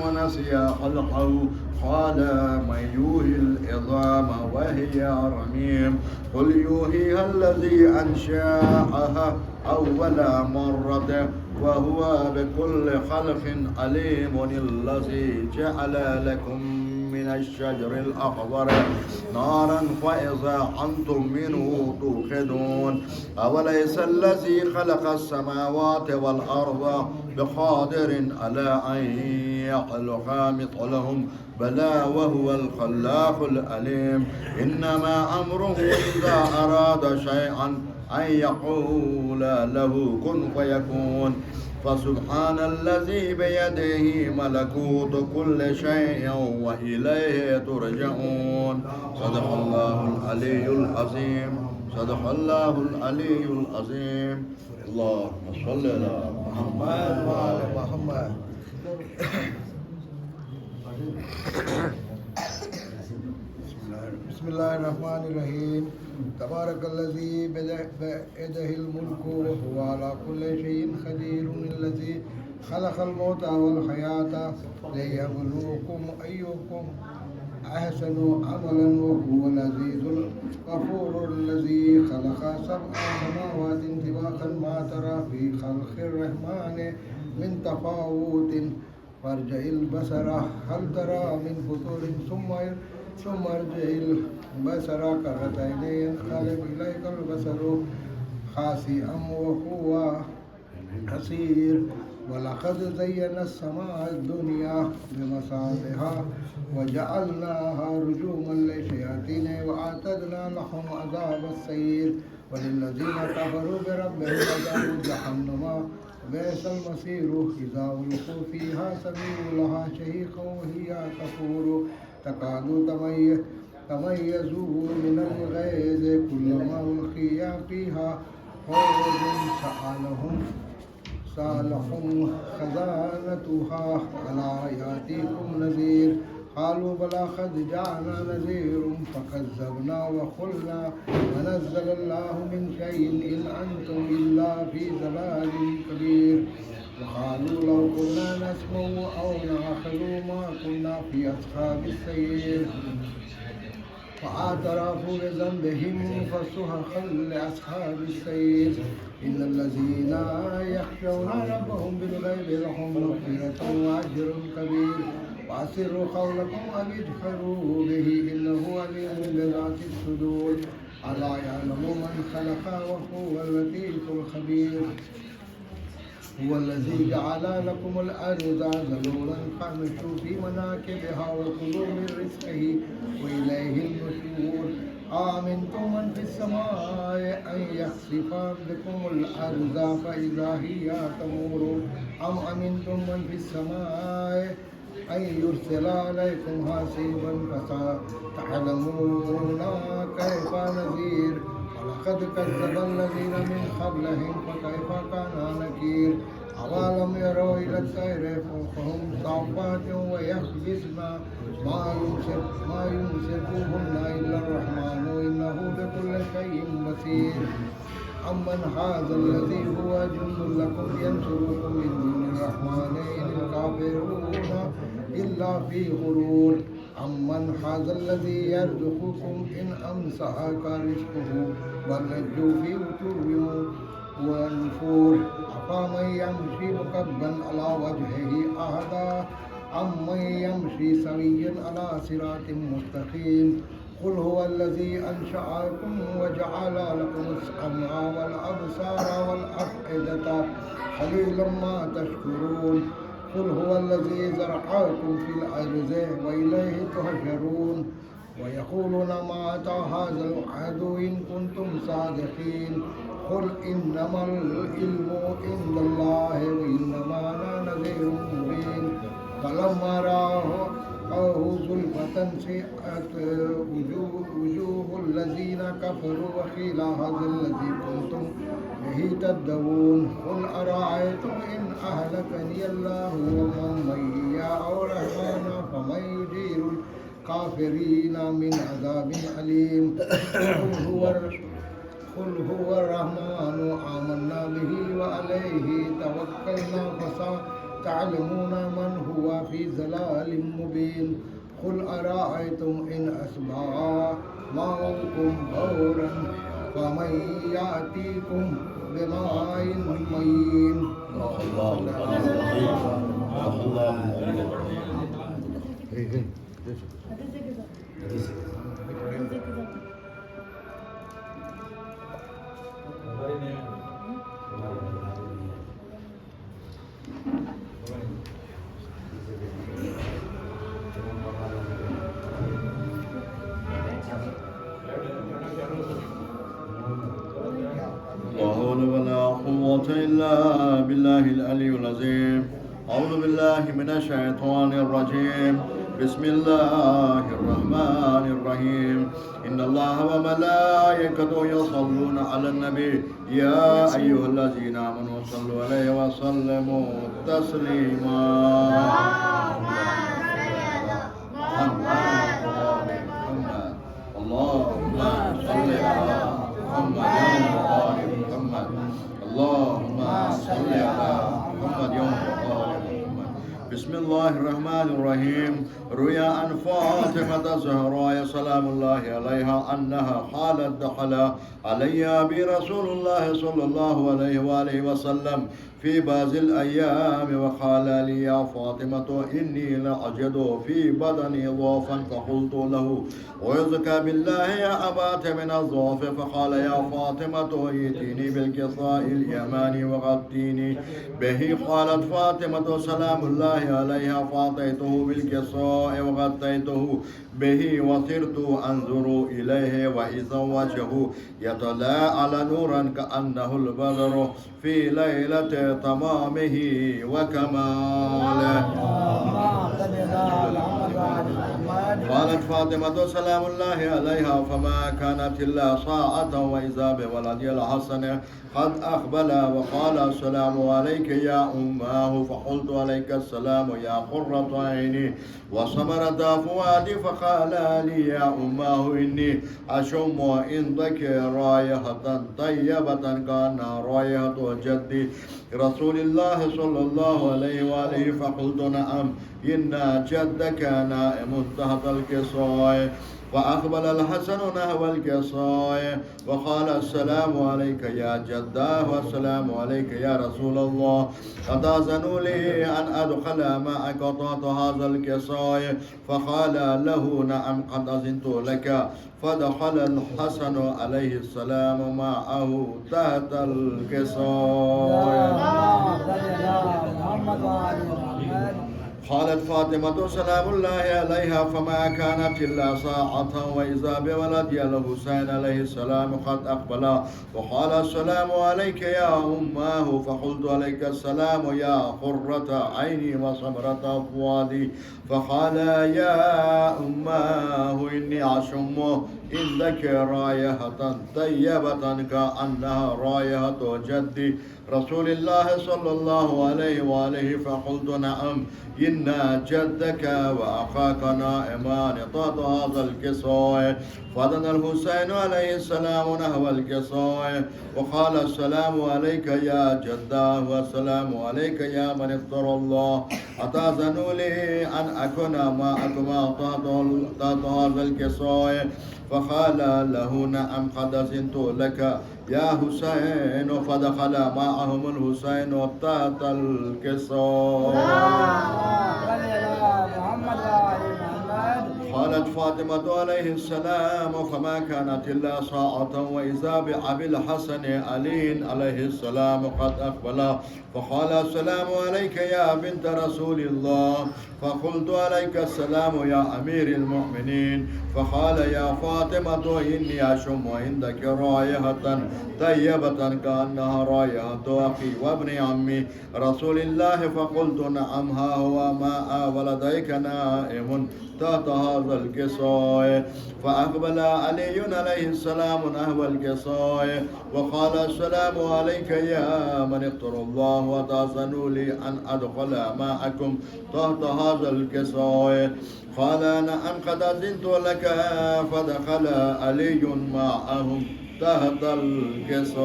Vinci خلقه قال من يحيي العظام وهي رميم قل يحييها الذي أنشأها أول مرة وهو بكل خلق عليم الذي جعل لكم من الشجر الأخضر نارا فإذا أنتم منه توقدون أوليس الذي خلق السماوات والأرض بقادر على أن يخلق مثلهم بلى وهو الخلاق العليم إنما أمره إذا أراد شيئا أن يقول له كن فيكون فسبحان الذي بيده ملكوت كل شيء وإليه ترجعون صدق الله العلي العظيم صدق الله العلي العظيم اللهم صل على محمد وعلى محمد بسم الله الرحمن الرحيم تبارك الذي بيده الملك وهو على كل شيء قدير الذي خلق الموت والحياة ليبلوكم أيكم أحسن عملا وهو العزيز الغفور الذي خلق سبع سماوات طباقا ما ترى في خلق الرحمن من تفاوت فارجع البصر هل ترى من فطور ثم ارجع البصر كرتين ينقلب إليك البصر خاسئا وهو حسير ولقد زينا السماء الدنيا بمصابيح وجعلناها رجوما للشياطين وأعتدنا لهم عذاب السعير وللذين كفروا بربهم عذاب جهنم وبئس المصير إذا ألقوا فيها سمعوا لها شهيقا وهي تفور تكاد تميز من الغيظ كلما ألقي فيها فوج سألهم خزانتها ألا يأتيكم نذير قالوا بلى قد جاءنا نذير فكذبنا وقلنا ما نزل الله من شيء إن أنتم إلا في ضلال كبير وقالوا لو كنا نسمع أو نعقل ما كنا في أصحاب السعير فاعترفوا بذنبهم فسحقا لأصحاب السعير إن الذين يخشون ربهم بالغيب لهم مغفرة وأجر كبير وأسروا قولكم أو اجهروا به إنه عليم بذات الصدور ألا يعلم من خلق وهو اللطيف الخبير هو الذي جعل لكم الأرض ذلولا فامشوا في مناكبها وكلوا من رزقه وإليه النشور آمنتم من في السماء أن يخسف بكم الأرض فإذا هي تمور أم أمنتم من في السماء أن يرسل عليكم حاسبا فستعلمون كيف نذير ولقد كذب الذين من قبلهم فكيف كان نكير أولم يروا إلى الطير فوقهم صافات ويقبضن ما يمسكوهن إلا الرحمن إنه بكل شيء بصير أمن هذا الذي هو جند لكم ينصركم من دون الرحمن إن الكافرون إلا في غرور أمن هذا الذي يرزقكم إن أمسك رزقه بل لجوا في عتو ونفور أفمن يمشي مكبا على وجهه أهدى أمن يمشي سويا على صراط مستقيم قل هو الذي أنشأكم وجعل لكم السمع والأبصار والأفئدة قليلا ما تشكرون قل هو الذي زرعكم في الأرض وإليه تحشرون ويقولون متى هذا الوعد إن كنتم صادقين قل إنما العلم عند الله وإنما أنا نذير مبين فلما رآه زلفة سيئت وجوه الذين كفروا وقيل هذا الذي كنتم به تدعون قل أرأيتم إن أهلكني الله ومن معي أو رحمنا فمن يجير الكافرين من عذاب أليم قل هو الرحمن آمنا به وعليه توكلنا تعلمون من هو في ضلال مبين قل أرأيتم إن أصبح ماؤكم غورا فمن يأتيكم بماء معين. لا حول ولا قوة إلا بالله العلي العظيم. أعوذ بالله من الشيطان الرجيم. بسم الله الرحمن الرحيم. إن الله وملائكته يصلون على النبي يا أيها الذين آمنوا صلوا عليه وسلموا تسليما. اللهم صل على محمد محمد. اللهم صل على محمد يوم محمد. بسم الله الرحمن الرحيم. روي عن فاطمة الزهراء سلام الله عليها أنها قالت دخل علي برسول الله صلى الله عليه وآله وسلم في بعض الأيام وقال لي يا فاطمة إني لأجد في بدني ضعفا فقلت له ويذك بالله يا أبات من الضعف فقال يا فاطمة ائتيني بالكساء اليماني وغطيني به. قالت فاطمة سلام الله عليها فأعطيته بالكساء وغطيته به وصرت أنظر إليه وإذا وجهه يتلاءل نورا كأنه البدر في ليلة تمامه وكماله. قالت فاطمة سلام الله عليها فما كانت إلا ساعة وإذا بولدي الحسن قد أقبل وقال السلام عليك يا أماه فقلت عليك السلام يا قرة عيني وثمرة فؤادي. فقال لي يا أماه إني أشم عندك رائحة طيبة كأنها رائحة جدي رسول الله صلى الله عليه وآله. فقلت نعم إن جدك نائم تحت الكساء. فأقبل الحسن نحو الكساء وقال السلام عليك يا جداه والسلام عليك يا رسول الله أتأذن لي أن أدخل معك تحت هذا الكساء؟ فقال له نعم قد أذنت لك. فدخل الحسن عليه السلام معه تحت الكساء. قالت فاطمة سلام الله عليها فما كانت إلا ساعة وإذا بولدي الحسين عليه السلام قد أقبل. وقال السلام عليك يا أماه فقلت عليك السلام يا قرة عيني وثمرة فؤادي. فقال يا أماه إني أشم عندك رائحة طيبة كأنها رائحة جدي رسول الله صلى الله عليه وآله. فقلت نعم إن جدك وأخاك نائمان تحت هذا الكساء. فدنا الحسين عليه السلام نحو الكساء وقال السلام عليك يا جداه والسلام عليك يا من اختار الله أتأذن لي أن أكون معكما تحت هذا الكساء؟ فقال له نعم قد أذنت لك يا حسين. فدخل معهم الحسين تحت الكساء. قالت فاطمة عليه السلام فما كانت إلا ساعة وإذا بأبي الحسن علي عليه السلام قد أقبل. فقال السلام عليك يا بنت رسول الله. فقلت عليك السلام يا أمير المؤمنين. فقال يا فاطمة إني أشم عندك رائحة طيبة كأنها رائحة أخي وابن عمي رسول الله. فقلت نعم ها هو ماء ولديك نائم تحت هذا الكساء. فأقبل علي عليه السلام نحو الكساء وقال السلام عليك يا من اختار الله وتأذن لي أن أدخل معكم تحت هذا الكساء؟ قال نعم قد أذنت لك. فدخل علي معهم تحت الكساء.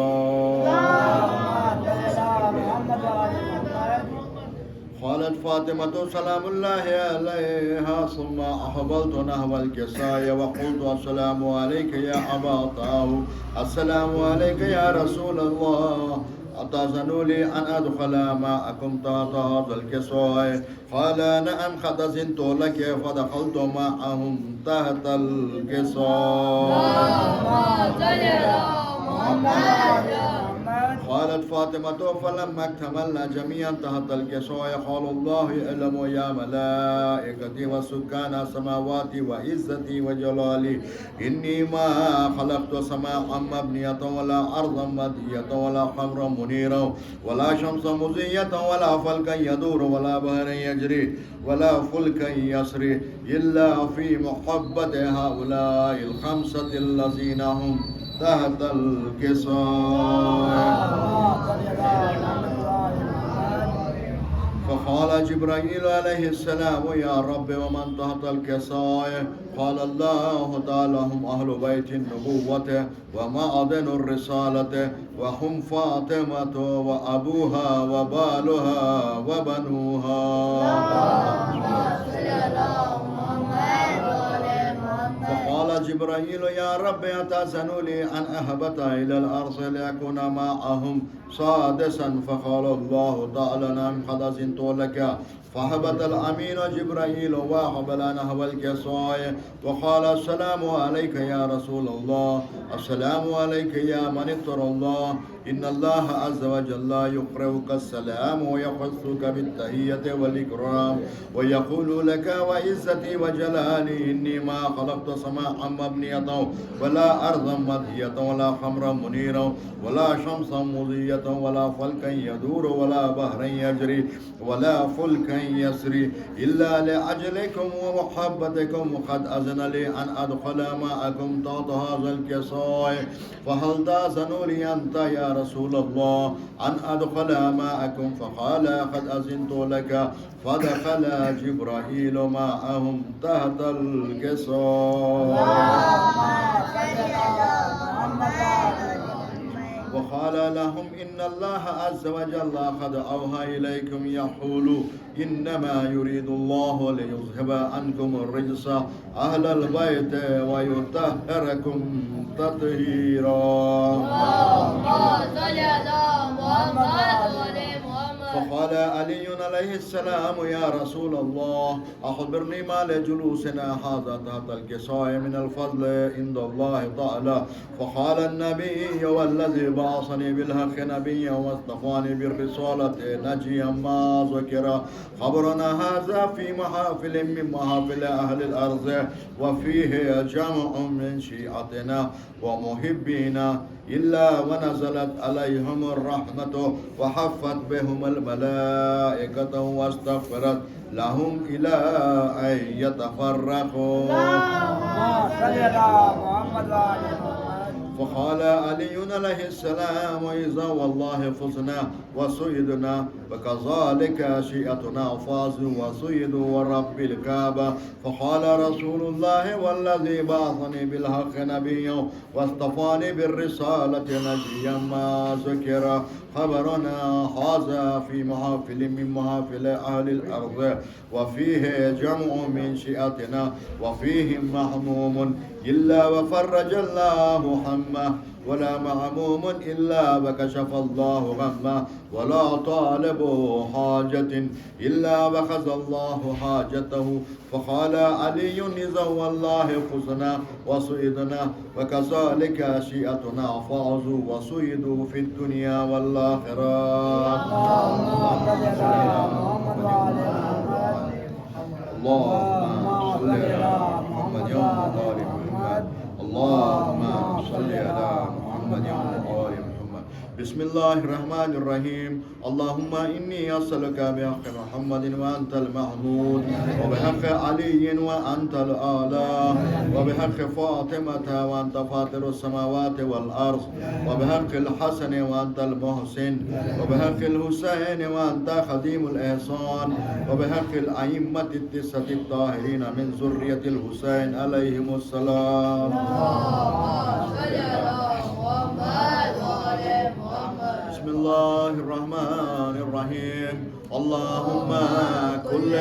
قالت فاطمة سلام الله عليها ثم أحبلت نحو الكساء وقلت السلام عليك يا أبا طاهر السلام عليك يا رسول الله أتأذن لي أن أدخل معكم تحت هذا الكساء؟ قال نعم قد أذنت لك فدخلت معهم تحت الكساء. قالت فاطمة فلما اكتملنا جميعا تحت الكساء قال الله اعلموا يا ملائكتي وسكان السماوات وعزتي وجلالي إني ما خلقت سماء مبنية ولا أرضا مدية ولا قمرا منيرا ولا شمسا مزية ولا فلكا يدور ولا بحرا يجري ولا فلكا يسري إلا في محبة هؤلاء الخمسة الذين هم تحت الكساء. فقال جبرائيل عليه السلام يا رب ومن تحت الكساء؟ قال الله تعالى هم أهل بيت النبوة ومعدن الرسالة وهم فاطمة وأبوها وبالها وبنوها. فقال جبرائيل يا رب أتأذن لي أن أهبط إلى الأرض لأكون معهم سادسا؟ فقال الله تعالى نعم قد أذنت لك. فهبط الأمين جبرائيل وأقبل نحو الكساء وقال السلام عليك يا رسول الله السلام عليك يا من اتقى الله إن الله عز وجل يقرئك السلام ويخصك بالتحية والإكرام ويقول لك وعزتي وجلالي إني ما خلقت سماء مبنية ولا أرضا مدية ولا خمرا منيرا ولا شمسا مضية ولا فلكا يدور ولا بحرا يجري ولا فلكا يسري إلا لأجلكم ومحبتكم وقد أذن لي أن أدخل معكم تحت هذا الكساء فهل تأذن لي أنت يا رسول الله أن أدخل معكم؟ فقال قد أذنت لك. فدخل جبرائيل معهم تحت الكساء وقال لهم إن الله عز وجل قد أوحى إليكم يقول إنما يريد الله ليذهب عنكم الرجس أهل البيت ويطهركم تطهيرا. فقال علي عليه السلام يا رسول الله أخبرني ما لجلوسنا هذا تحت الكساء من الفضل عند الله تعالى؟ فقال النبي والذي بعثني بالحق نبيا واصطفاني بالرسالة نجيا ما ذكر خبرنا هذا في محافل من محافل أهل الأرض وفيه جمع من شيعتنا ومحبينا إلا ونزلت عليهم الرحمة وحفت بهم الملائكة واستغفرت لهم إلى أن يتفرقوا. فقال علي عليه السلام إذا والله فزنا وسيدنا وكذلك شيئتنا فازوا وسيدوا ورب الكعبة. فقال رسول الله والذي بعثني بالحق نبيا واصطفاني بالرسالة نجيا ما ذكر خبرنا هذا في محافل من محافل أهل الأرض وفيه جمع من شيئتنا وفيهم محموم إلا وفرج الله همه ولا معموم إلا وكشف الله غمه ولا طالب حاجة إلا وخذ الله حاجته. فقال علي إذا والله فزنا وسئدنا وكذلك شيئتنا فازوا وسئدوا في الدنيا والآخرة. اللهم صل على محمد يا آل محمد. اللهم صل على محمد يا آل محمد. بسم الله الرحمن الرحيم. اللهم إني أسألك بحق محمد وأنت المحمود وبحق علي وأنت الأعلى وبحق فاطمة وأنت فاطر السماوات والأرض وبحق الحسن وأنت المحسن وبحق الحسين وأنت خديم الإحسان وبحق الأئمة التسعة الطاهرين من ذرية الحسين عليهم السلام. بسم الله الرحمن الرحيم اللهم كل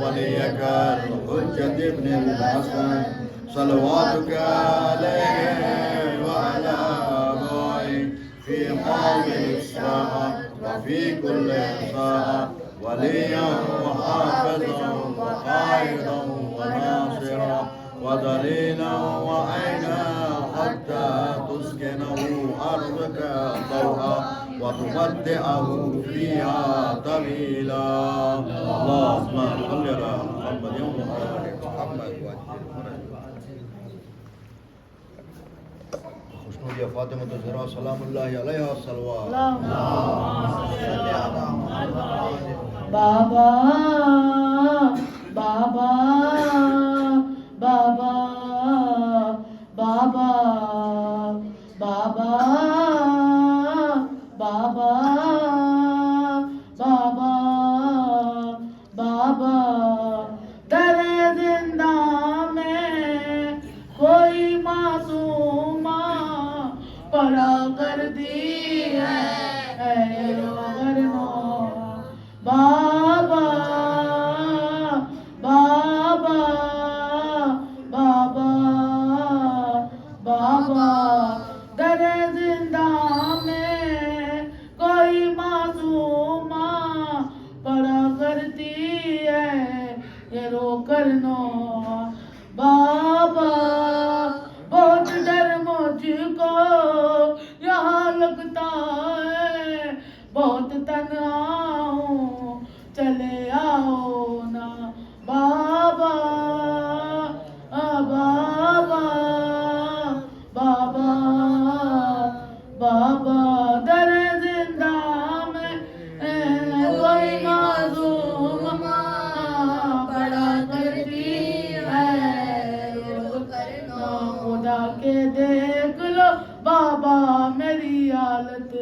وليك الحجة ابن الحسن صلواتك عليه وعلى أبويه في هذه الساعة وفي كل ساعة وليا وحافظا وقائدا وناصرا ودليلا وعينا حتى تسكنه أرضك طوعا وتمتعه فيها طويلا اللهم صل على محمد وآل محمد خوشنودی فاطمہ الزہرا سلام اللہ علیہا الصلوات بابا بابا بابا بابا بابا بابا بابا بابا در زندہ میں کوئی معصوم پڑا کر دی ہے بابا بابا بابا بابا در زندہ میں کوئی معصوم پڑا کرتی ہے یہ رو کرنا بابا بہت ڈر مجھ کو یہاں لگتا ہے بہت تنہا ہوں چلے آؤ نا بابا بابا بابا بابا در زندہ میں کوئی معصوم بڑا کرتی ہے خدا کے دیکھ لو بابا میری حالت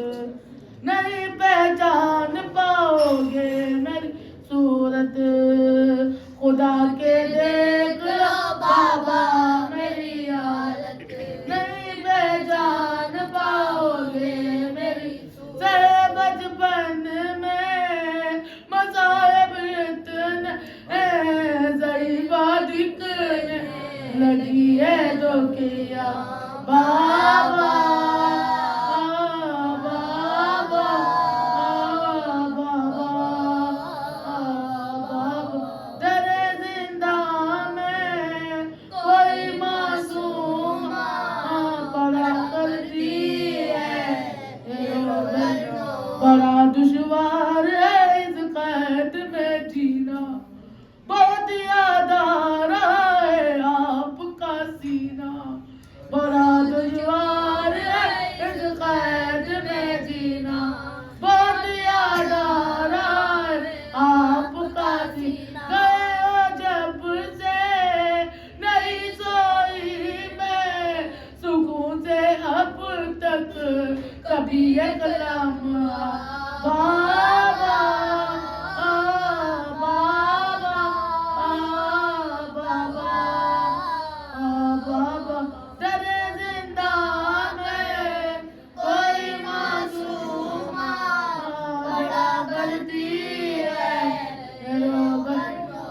نہیں پہچان پاؤ گے میری صورت خدا کے دیکھ لو بابا میری حالت نہیں پہچان پاؤ گے میری سے بچپن میں مصائب اتنے ضعیفہ دکھنے لگی ہے جو کیا بابا بڑا دشوار ہے اس قید میں جینا بہت یاد آ رہا ہے آپ کا سینہ بڑا دشوار ہے اس قید میں جینا بہت یاد آ رہا ہے آپ کا سینہ گئے ہو جب سے نہیں سوئی میں سکون سے اب تک کبھی ایک لمحہ بابا بابا بابا بابا در زندہ میں کوئی معصوم بڑا کرتی ہے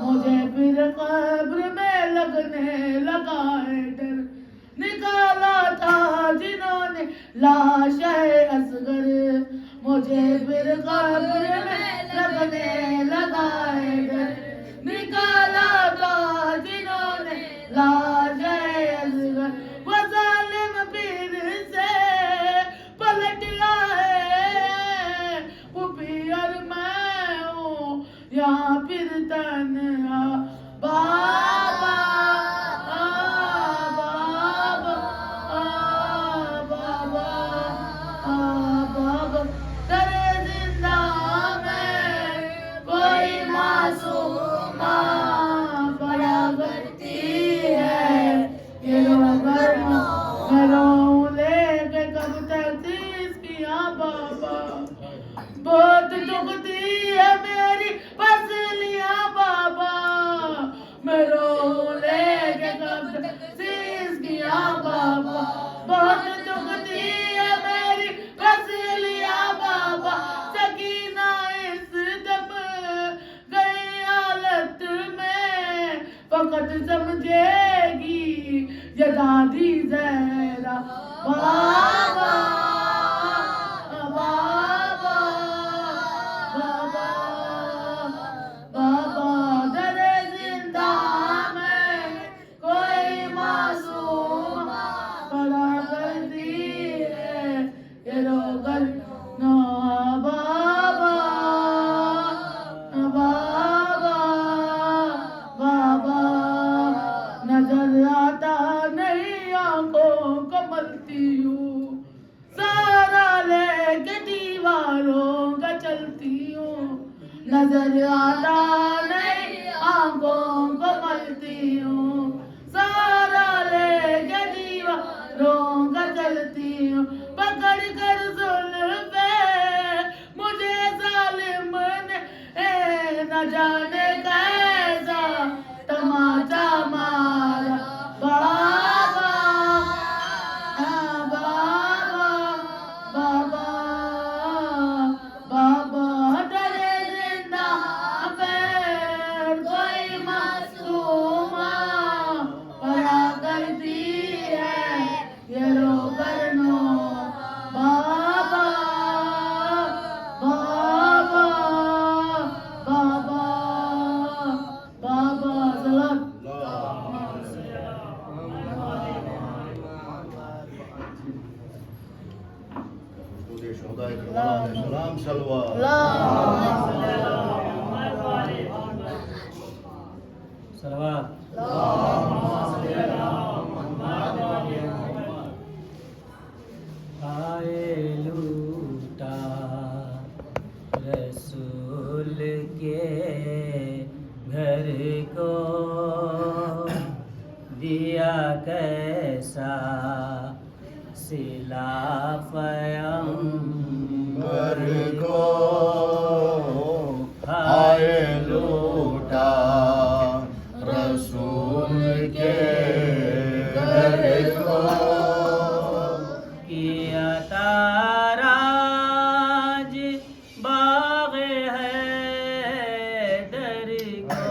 مجھے پھر قبر میں لگنے لگا ہے ڈر نکالا تھا جنہوں نے لاش اصغر مجھے پھر قبر میں لگنے لگا ہے ڈر نکالا تھا جنہوں نے لاش اصغر وہ ظالم پھر سے پلٹ آئے وہ پیر میں ہوں یہاں پھر تنہا بابا در زندہ میں کوئی معصوم فقط سمجھے گی یہ دادی زہرا بابا بابا بابا بابا در زندہ میں کوئی معصوم پڑا کرتی ہے یہ روغن نو بابا بابا بابا نظر آتا نہیں آنکھوں کو ملتی ہوں سارا لے کے دیواروں کا چلتی ہوں نظر آتا نہیں آنکھوں کو ملتی ہوں سارا لے کے دیواروں کا چلتی ہوں پکڑ کر زلفے مجھے ظالم نے نہ جانے کیسا تماچا مارا بابا بابا بابا بابا در زندہ میں کوئی معصومہ پڑا کرتی ہے یہ روغنو بابا بابا بابا بابا سلام شہداء کربلا علیہ السلام صلوات آئے لوٹا رسول کے گھر کو دیا کیسا صلہ پیغمبر کو آئے لوٹا رسول کے گھر کو کیا تاراج باغ ہے در کو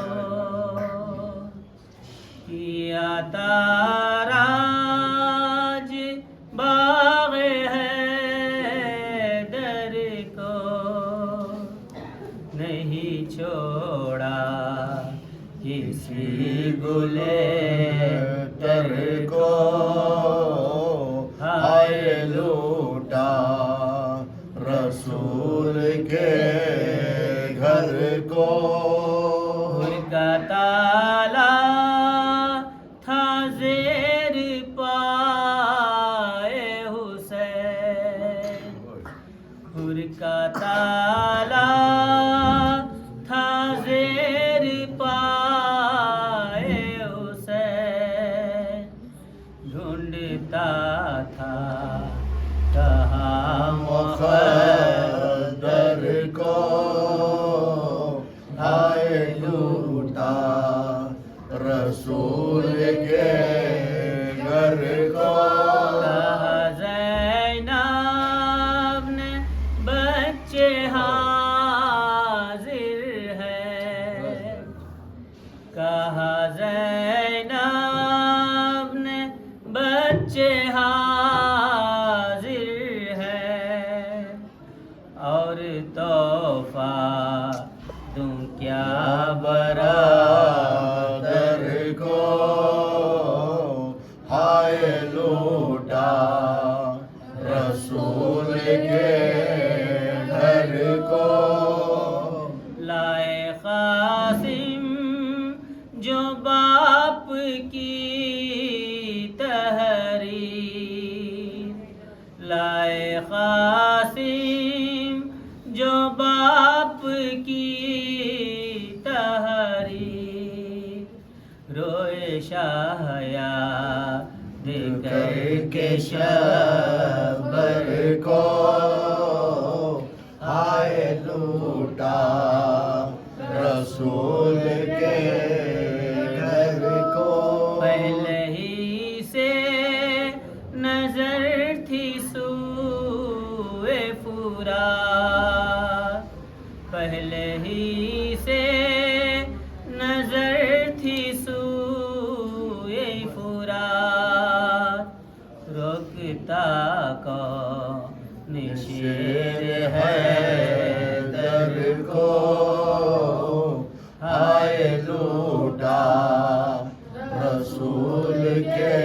کیا تاراج باغ ہے در کو نہیں چھوڑا کسی گلے در کو آئے لوٹا رسول کے گھر کو گھر کا تالا تھا زیر پائے حسین گھر کا تالا تھا زیر پائے حسین ڈھونڈتا تھا کہاں مقدر کو آئے لوٹا رسول کے گھر کو کہا زینب نے بچے حاضر ہے کہا زینب نے بچے حاضر ہے اور تحفہ دوں کیا برادر کو آئے لوٹا رسول کے گھر کو لائے قاسم جو باپ کی تحریر لائے قاسم جو باپ کی تحریر روئے شاہیاد کر کے شبر کو آئے لوٹا رسول کے گھر کو پہلے ہی سے نظر تھی سوئے فرات پہلے ہی سے نظر تھی سوئے نشیر حیدر کو ہائے لوٹا رسول کے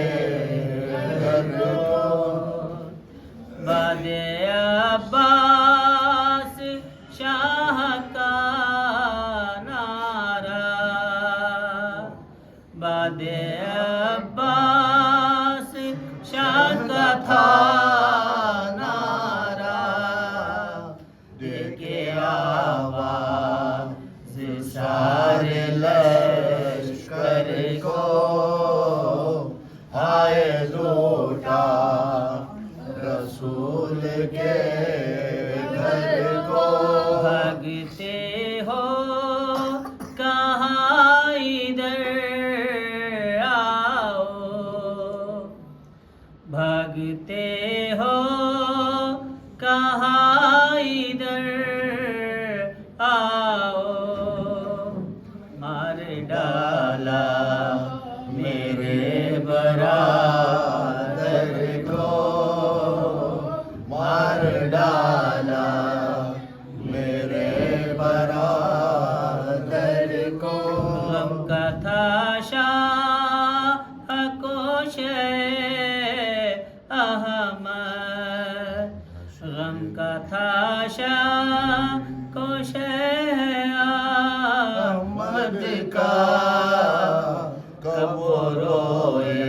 گھر کو باد عباس شاہ کا نعرہ باد عباس شاہ کا تھا نعرہ دیکھے آواز سارے لشکر کو ہائے لوٹا رسول کے گھر کو بھاگتے ہو کہاں ادھر آؤ بھاگتے ہو کہاں ادھر آؤ مار ڈالا میرے برادر کو مار ڈالا میرے برادر کو غم کا تھا شاہ کوش احمد غم کا تھا شاہ کوش احمد کا کب روئے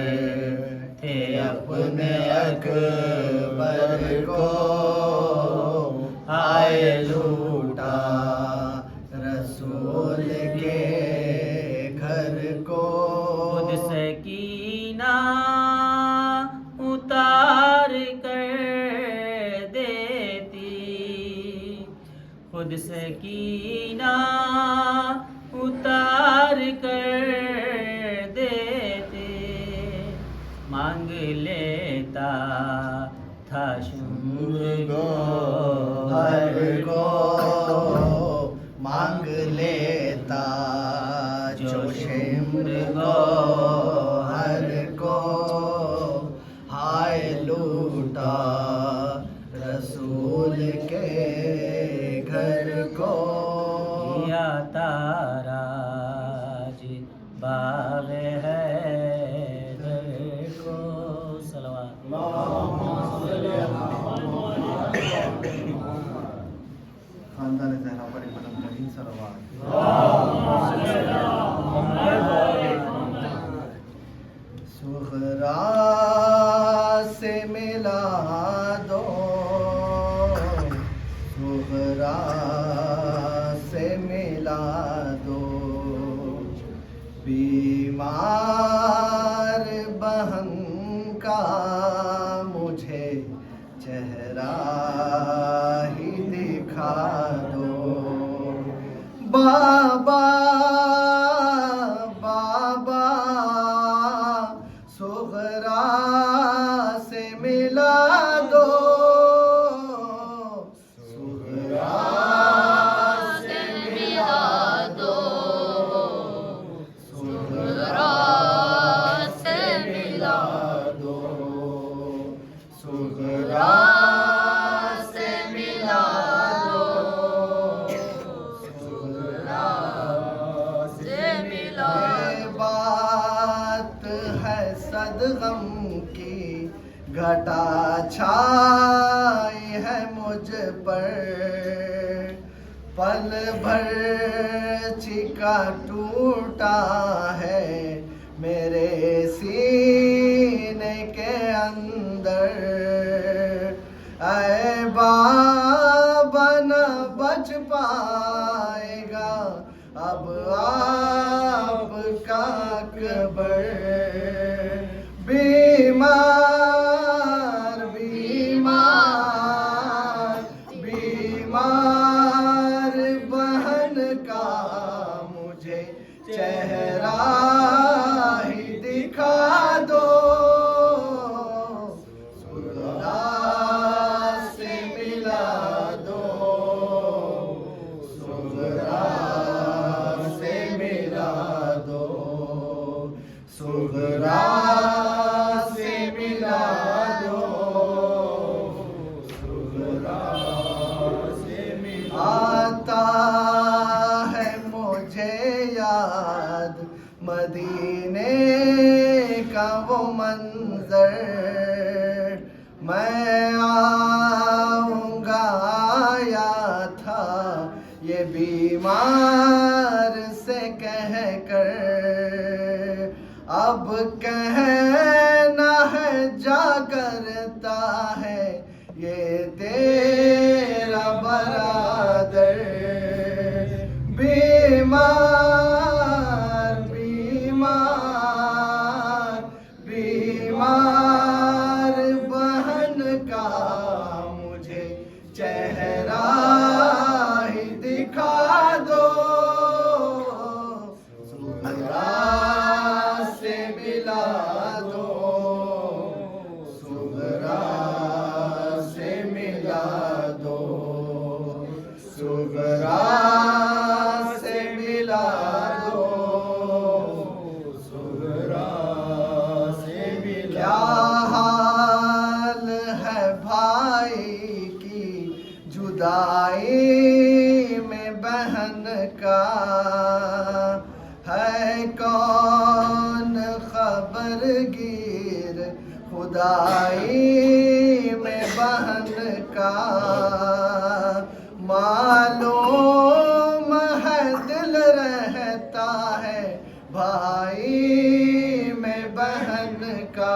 تھے اپنے اکبر کو آئے لوٹا رسول کے گھر کو خود سکینہ اتار کر دیتی خود سکینہ اتار کر دیتے مانگ لیتا تھا شمر ہر کو مانگ لیتا جو شمر ہر کو ہائے لوٹا رسول کے گھر کو یا تاراج باغ ہے کو صلوات خاندان زہرا پر بلند ترین صلوات صغرا سے ملا دو صغرا سے ملا دو بیمار بہن کا مجھے چہرہ ہی دکھا دو بابا بابا صغرا سے ملا دو صغرا سے ملا دو صغرا سے ملا دو صغرا سے ملا دو صغرا سے ملا دو بات ہے صد غم کی گھٹا چھائی ہے مجھ پر پل بھر چکا ٹوٹا ہے میرے سینے کے اندر اے بابا نہ بچ پائے گا اب آپ کا قبر بیمار بیمار بیمار بہن کا مجھے چہرہ ہی دکھا دو صغرا سے ملا دو صغرا سے ملا دو صغرا سے ملا دو مدینے کا وہ منظر میں آؤں گا آیا تھا یہ بیمار سے کہہ کر اب کہنا ہے جا کرتا ہے یہ تیرا برادر بیمار بیمار بیمار بہن کا مجھے چہرہ ہی دکھا دو صبح سے ملا دو صبح سے ملا دو صبح سے ملا دو صبح سے ملا کیا حال ہے بھائی کی جدائی میں بہن کا ہے کون خبر گیر خدائی میں بہن کا معلوم ہے دل رہتا ہے بھائی میں بہن کا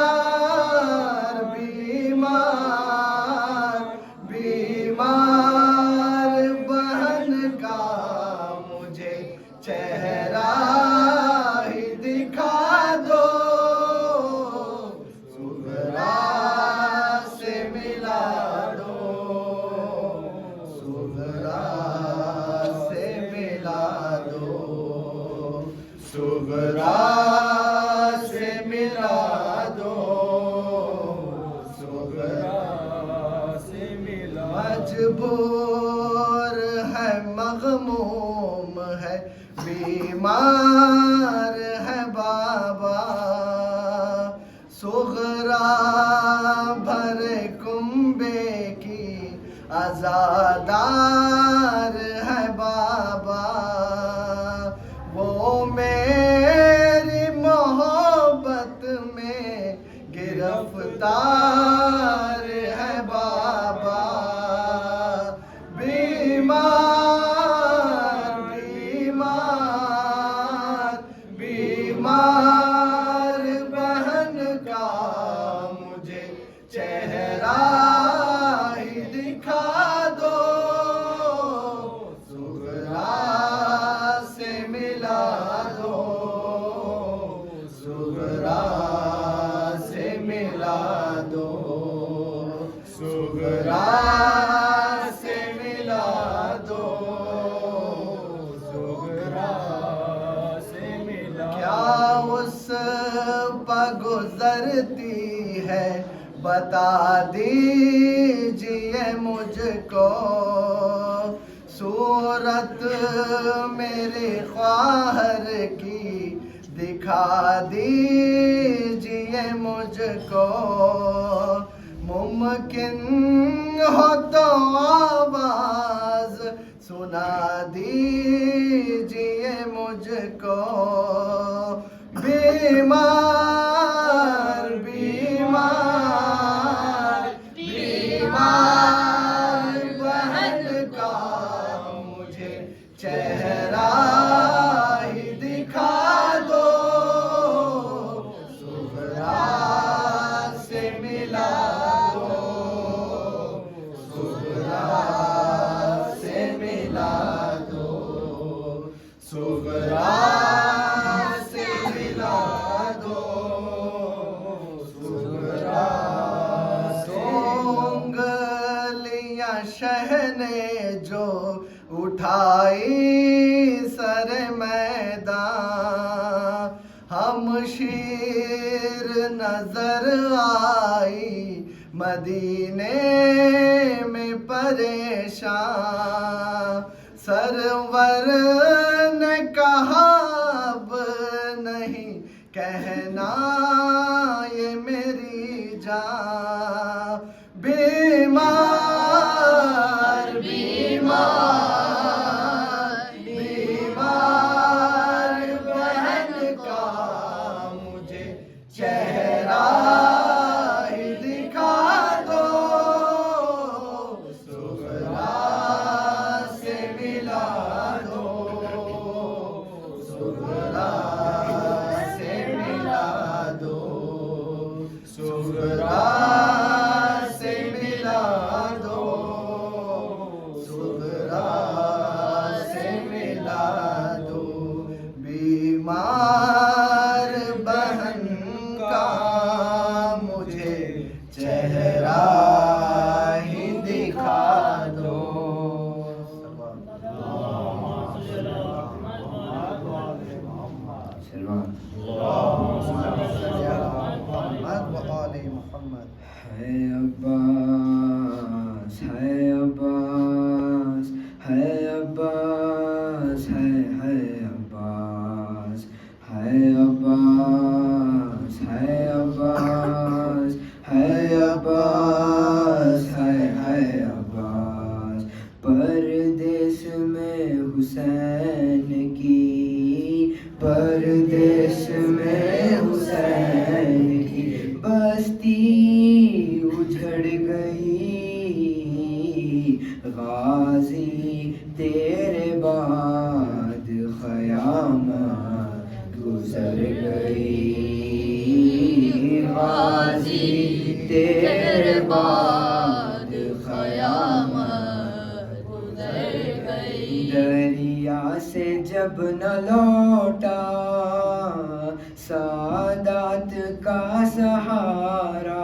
بیمار بیمار بیمار بہن کا مجھے چہرہ ہی دکھا دو صبح سے ملا دو صبح سے ملا دو صبح سے ملا دو صبح سے ملا مجبور ہے مغموم ہے بیمار ہے بابا صغرا بھرے کنبے کی عزادار ہے بابا وہ میری محبت میں گرفتار ہے بابا بیمار بیمار بیمار بہن کا مجھے چہرہ ہی دکھا دو صبح سے ملا دو صبح سے ملا دو صبح سے ملا دو صبح سے ملا کیا اس پہ گزرتی ہے بتا دیجئے مجھ کو صورت میرے خواہر کی دکھا دیجئے مجھ کو ممکن ہو تو آواز سنا دیجئے مجھ کو بیمار بیمار بیمار بہن کا مجھے چہرہ ہی دکھا دو صبح سے ملا دو صبح سے ملا دو صبح سے ملا دو صبح انگلیاں شہنے جو اٹھائی سر میدان ہم شیر نظر آئی مدینے میں پریشان سرور نے کہا اب نہیں کہنا یہ میری جان بیمار بیمار بیمار عباس ہے عباس ہے عباس ہے عباس ہے عباس پردیس میں حسین کی پردیس میں حسین کی بستی اجھڑ گئی غازی تیرے بعد قیامت گزر گئی غازی تیرے بعد قیامت گزر گئی دریا سے جب نہ لوٹا سادات کا سہارا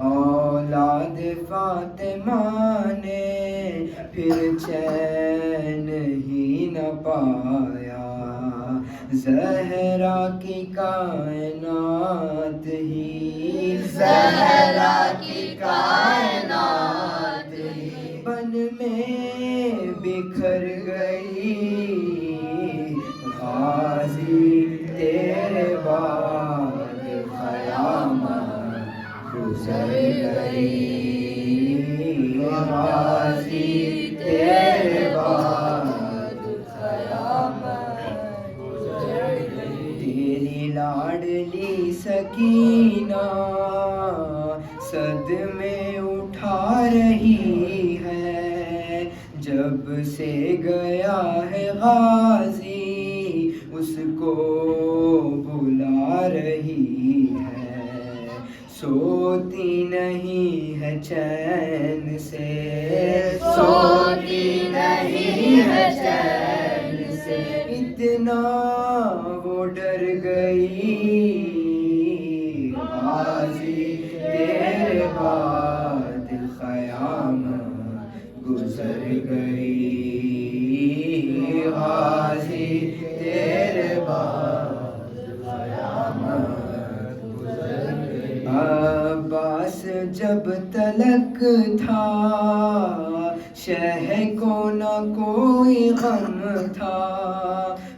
اولاد فاطمہ نے پھر چین ہی نہ پایا زہرا کی کائنات ہی زہرا کی کائنات ہی بن میں بکھر گئی غازی تیرے بعد قیامت گزر گئی غازی تیرے بعد قیامت گزر گئی تیری لاڈلی سکینہ صدمے اٹھا رہی ہے جب سے گیا ہے غازی اس کو بلا رہی ہے سوتی نہیں ہے چین سے سوتی نہیں ہے چین سے اتنا وہ ڈر گئی غازی تیرے بعد قیامت گزر گئی غازی تیرے بعد قیامت گزر گئی عباس جب تلک تھا شہ کو نہ کوئی غم تھا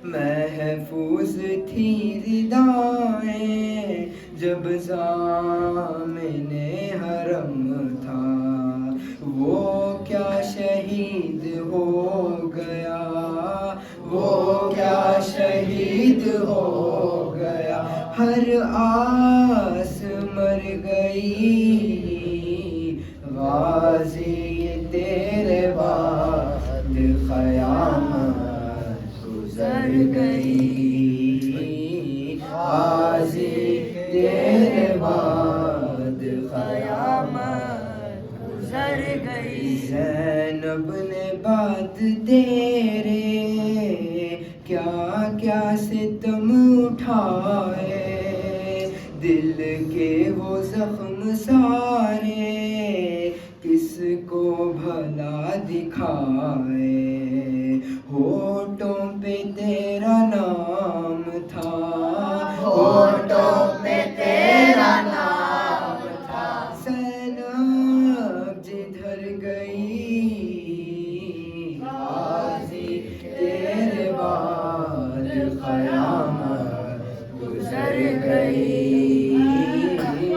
محفوظ تھی ردائیں جب ضامن حرم تھا وہ کیا شہید ہو گیا وہ کیا شہید ہو گیا ہر آس مر گئی غازی تیرے بعد قیامت گزر گئی غازی تیرے بعد قیامت گزر گئی زینب نے بعد تیرے کیا کیا ستم اٹھائے دل کے وہ زخم سارے کس کو بھلا دکھائے ہونٹوں پہ تیرا نام تھا ہونٹوں پہ تیرا نام تھا زینب جدھر گئی غازی تیرے بعد قیامت گزر گئی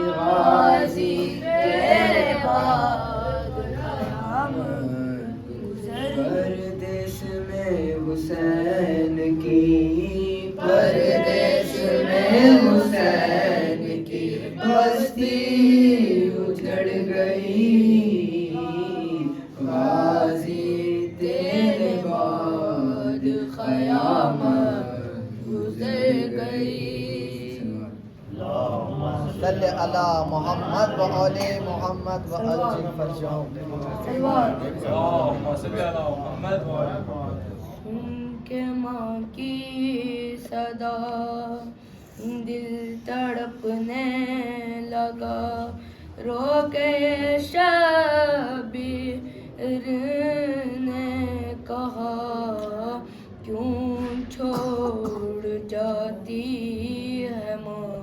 غازی تیرے بعد قیامت گزر پردیس میں حسین کی پردیس میں حسین کی بستی اجڑ گئی غازی تیرے بعد قیامت گزر گئی صلی علی محمد و آل محمد و عجل فرجهم سن کے ماں کی صدا دل تڑپنے لگا رو کے شبیر نے کہا کیوں چھوڑ جاتی ہے ماں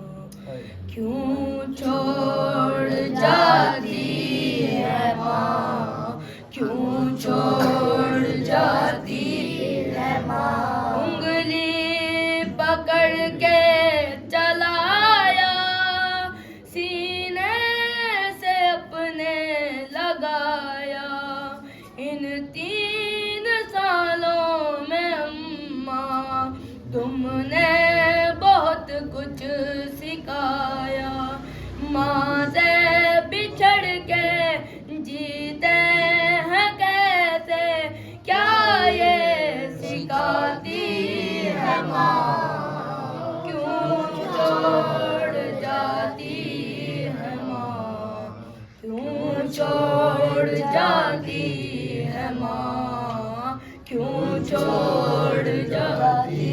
کیوں چھوڑ جاتی ہے ماں کیوں چھوڑ جاتی ہے انگلی پکڑ کے چلایا سینے سے اپنے لگایا ان 3 سالوں میں اماں تم نے بہت کچھ سکھایا ماں سے بچھڑ کے جیتے ہیں کیسے کیا یہ سکھاتی ہے ماں کیوں چھوڑ جاتی ہے ماں کیوں چھوڑ جاتی ہے ماں کیوں چھوڑ جاتی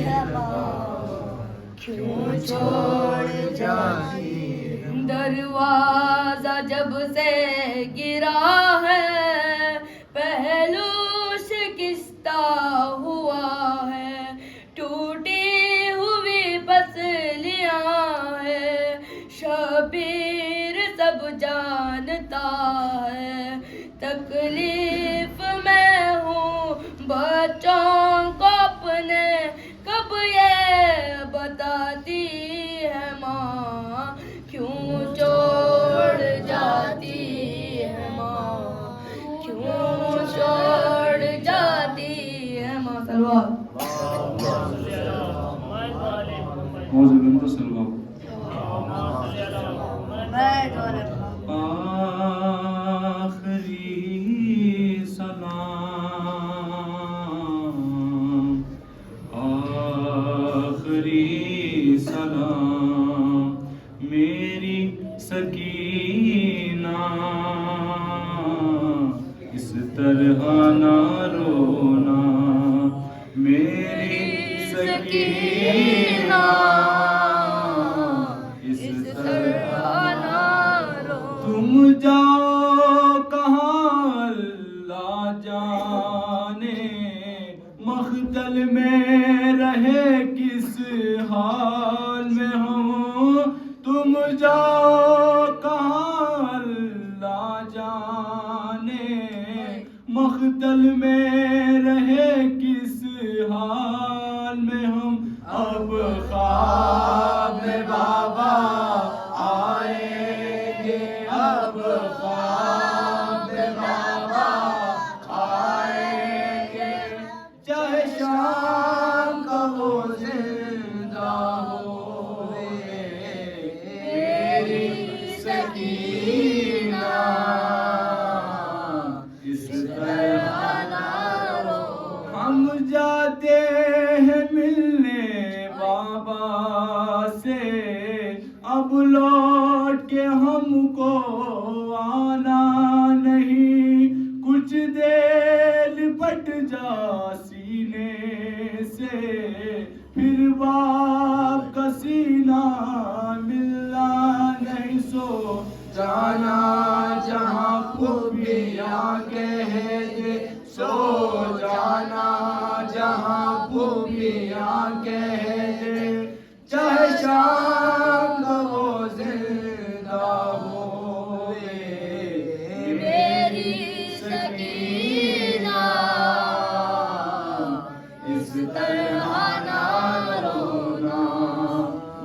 ہے ماں کیوں چھوڑ جاتی دروازہ جب سے گرا ہے پہلو شکستہ ہوا ہے ٹوٹی ہوئی پسلیاں ہے شبیر سب جانتا ہے تکلیف میں ہوں بچوں کو اپنے کب یہ بتاتی ہے ماں کیوں چھوڑ جاتی ہے ماں کیوں چھوڑ جاتی ہے ماں سلوات آخری سلام آخری سلام میری سکینہ اس طرح نہ رونا میری سکینہ اس طرح نہ رونا تم جاؤ کہاں اللہ جانے مختل میں رہے کس حال میں ہوں تم جاؤ کہاں اللہ جانے مختل میں رہے کس حال میں ہم اب خواب میں بابا آئیں گے اب خواب میں بابا آئیں گے چاہے شام کا وہ زندہ ہوئے میری سکینہ اس طرح نہ رو ہم جاتے ہیں ملنے بابا سے اب لوٹ کے ہم کو آنا نہیں کچھ دیر لپٹ جا سینے سے پھر باپ کا سینہ ملنا نہیں سو جانا جہاں خوبیاں کہہ دے سو جانا جہاں خوبیاں کہہ دے چاہے شام کا وہ زندہ ہوئے میری سکینہ اس طرح نہ رونا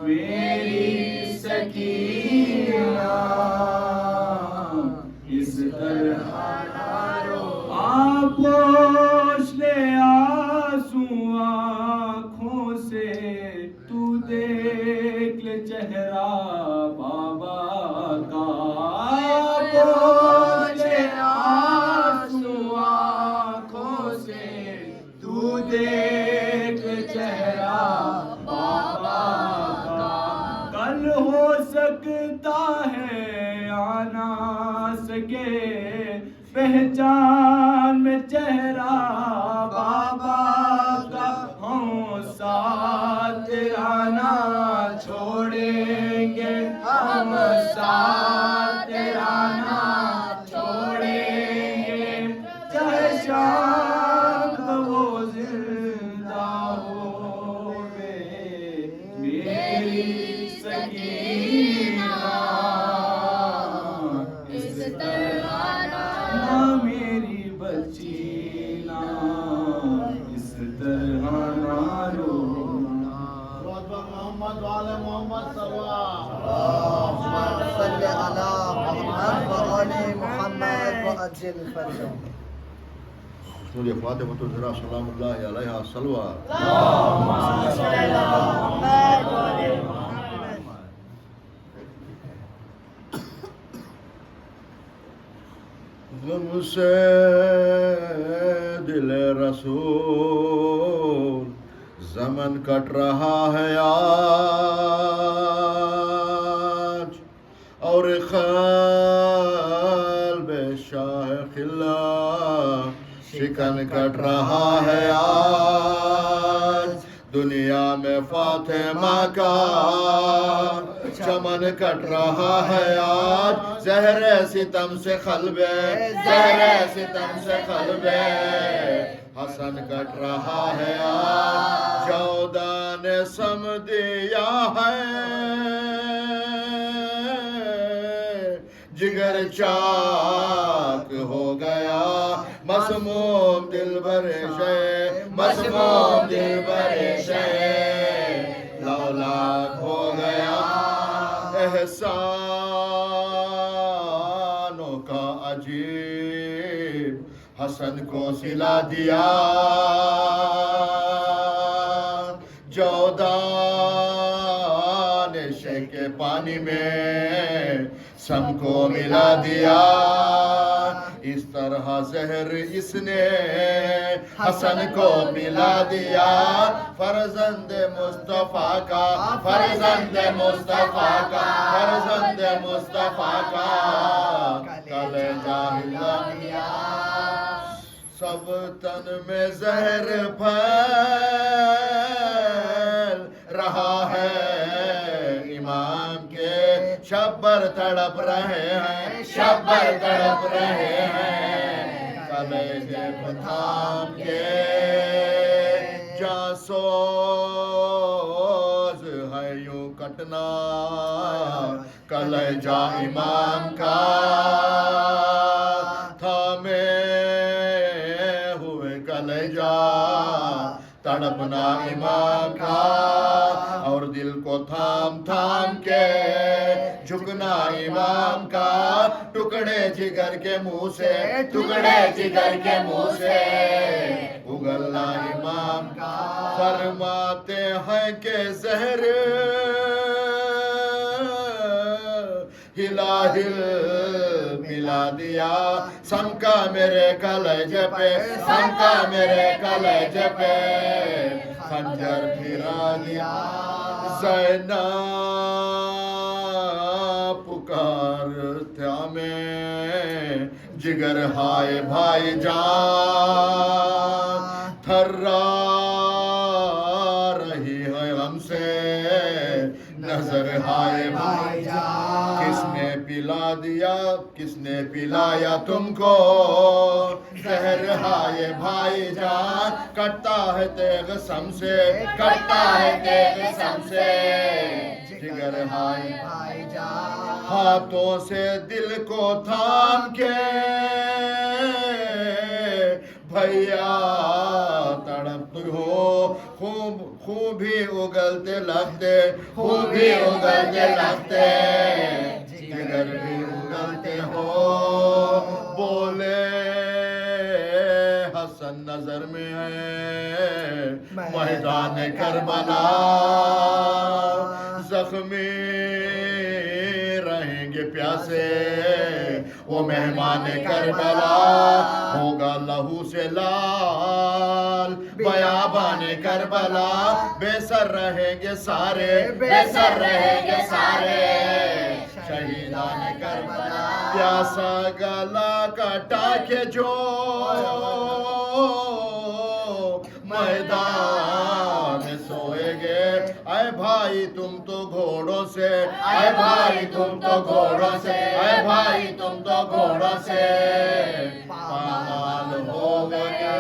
میری سکینہ اس طرح نہ رونا آپ پوچھ لے آنسو آنکھوں سے تو دیکھ لے چہرہ بابا کا پوچھ لے آنسو آنکھوں سے تو دیکھ لے چہرہ بابا کا کل ہو سکتا ہے آنا سکے پہچان میں چہرہ بابا کا ہوں ساتھ آنا چھوڑیں گے ہم ساتھ آنا چھوڑیں گے چاہے شام کا وہ زندہ ہوئے میری سکینہ اس طرح نہ میری بچی نہ اس طرح اللهم صل على محمد وآل محمد وعجل فرجهم. سورة فاطمة الزهراء سلام الله عليها صلوات. غم سے دل رسول زمن کٹ رہا ہے آج، اور قلب شاہ خلا شکن کٹ رہا ہے آج، دنیا میں فاطمہ کا چمن کٹ رہا ہے آج، زہر ستم سے قلبے، زہر ستم سے قلبے حسن کٹ رہا ہے آج، جودہ نے سم دیا ہے جگر چاک ہو گیا، مسموم دل برشے، مسموم دل برشے لولاک ہو گیا، احسانوں کا عجیب حسن کو سلا دیا، جودان شے کے پانی میں سم کو ملا دیا، اس طرح زہر اس نے حسن کو ملا دیا، فرزند مصطفیٰ کا، فرزند مصطفیٰ کا، فرزند مصطفیٰ کا کلیجہ ہلا دیا، سب تن میں زہر پھیل رہا ہے، امام کے شبر تڑپ رہے ہیں، شبر تڑپ رہے ہیں، کلیجے کو تھام کے جاسوز ہے یوں کٹنا کلیجہ امام کا، تھامے ہوئے کلیجہ تڑپنا امام کا، اور دل کو تھام تھام کے جھکنا امام کا، ٹکڑے جگر کے منہ سے، ٹکڑے جگر کے منہ سے اگلنا امام کا، فرماتے ہیں کہ زہر ہلا ہل ملا دیا، سمکا میرے کلیجے پہ، سمکا میرے کلیجے پہ خنجر پھرا دیا، زینب پکارتے ہمیں جگر ہائے بھائی جان، تھرا رہی ہے ہم سے نظر ہائے بھائی جان، کس نے پلا دیا، کس نے پلایا تم کو زہر ہائے بھائی جان، کٹتا ہے تیغ سم سے، کٹتا ہے تیغ سم سے جگر ہائے بھائی جان، ہاتھوں سے دل کو تھام کے بھیا تڑپ ہو، خوب ہی اگلتے لگتے، خوب ہی اگلتے لگتے، جگر بھی اگلتے ہو، بولے حسن نظر میں ہے میدان کربلا، زخمی رہیں گے پیاسے وہ مہمان کربلا، ہوگا لہو سے لال بیابان کربلا، بے سر رہیں گے سارے، بے سر رہیں گے سارے شہیدان کربلا، پیاسا گلا کٹا کے جو میدان سوئے گے، اے بھائی تم تو گھوڑوں سے، اے بھائی تم تو گھوڑوں سے، اے بھائی تم تو گھوڑوں سے پامال ہو گئے،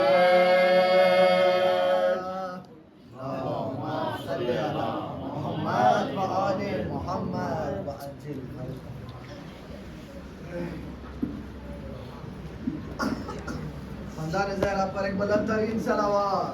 اللهم صل على محمد وآل محمد وعجل فرجهم. خاندان زہرا پر ایک بلند ترین صلوات.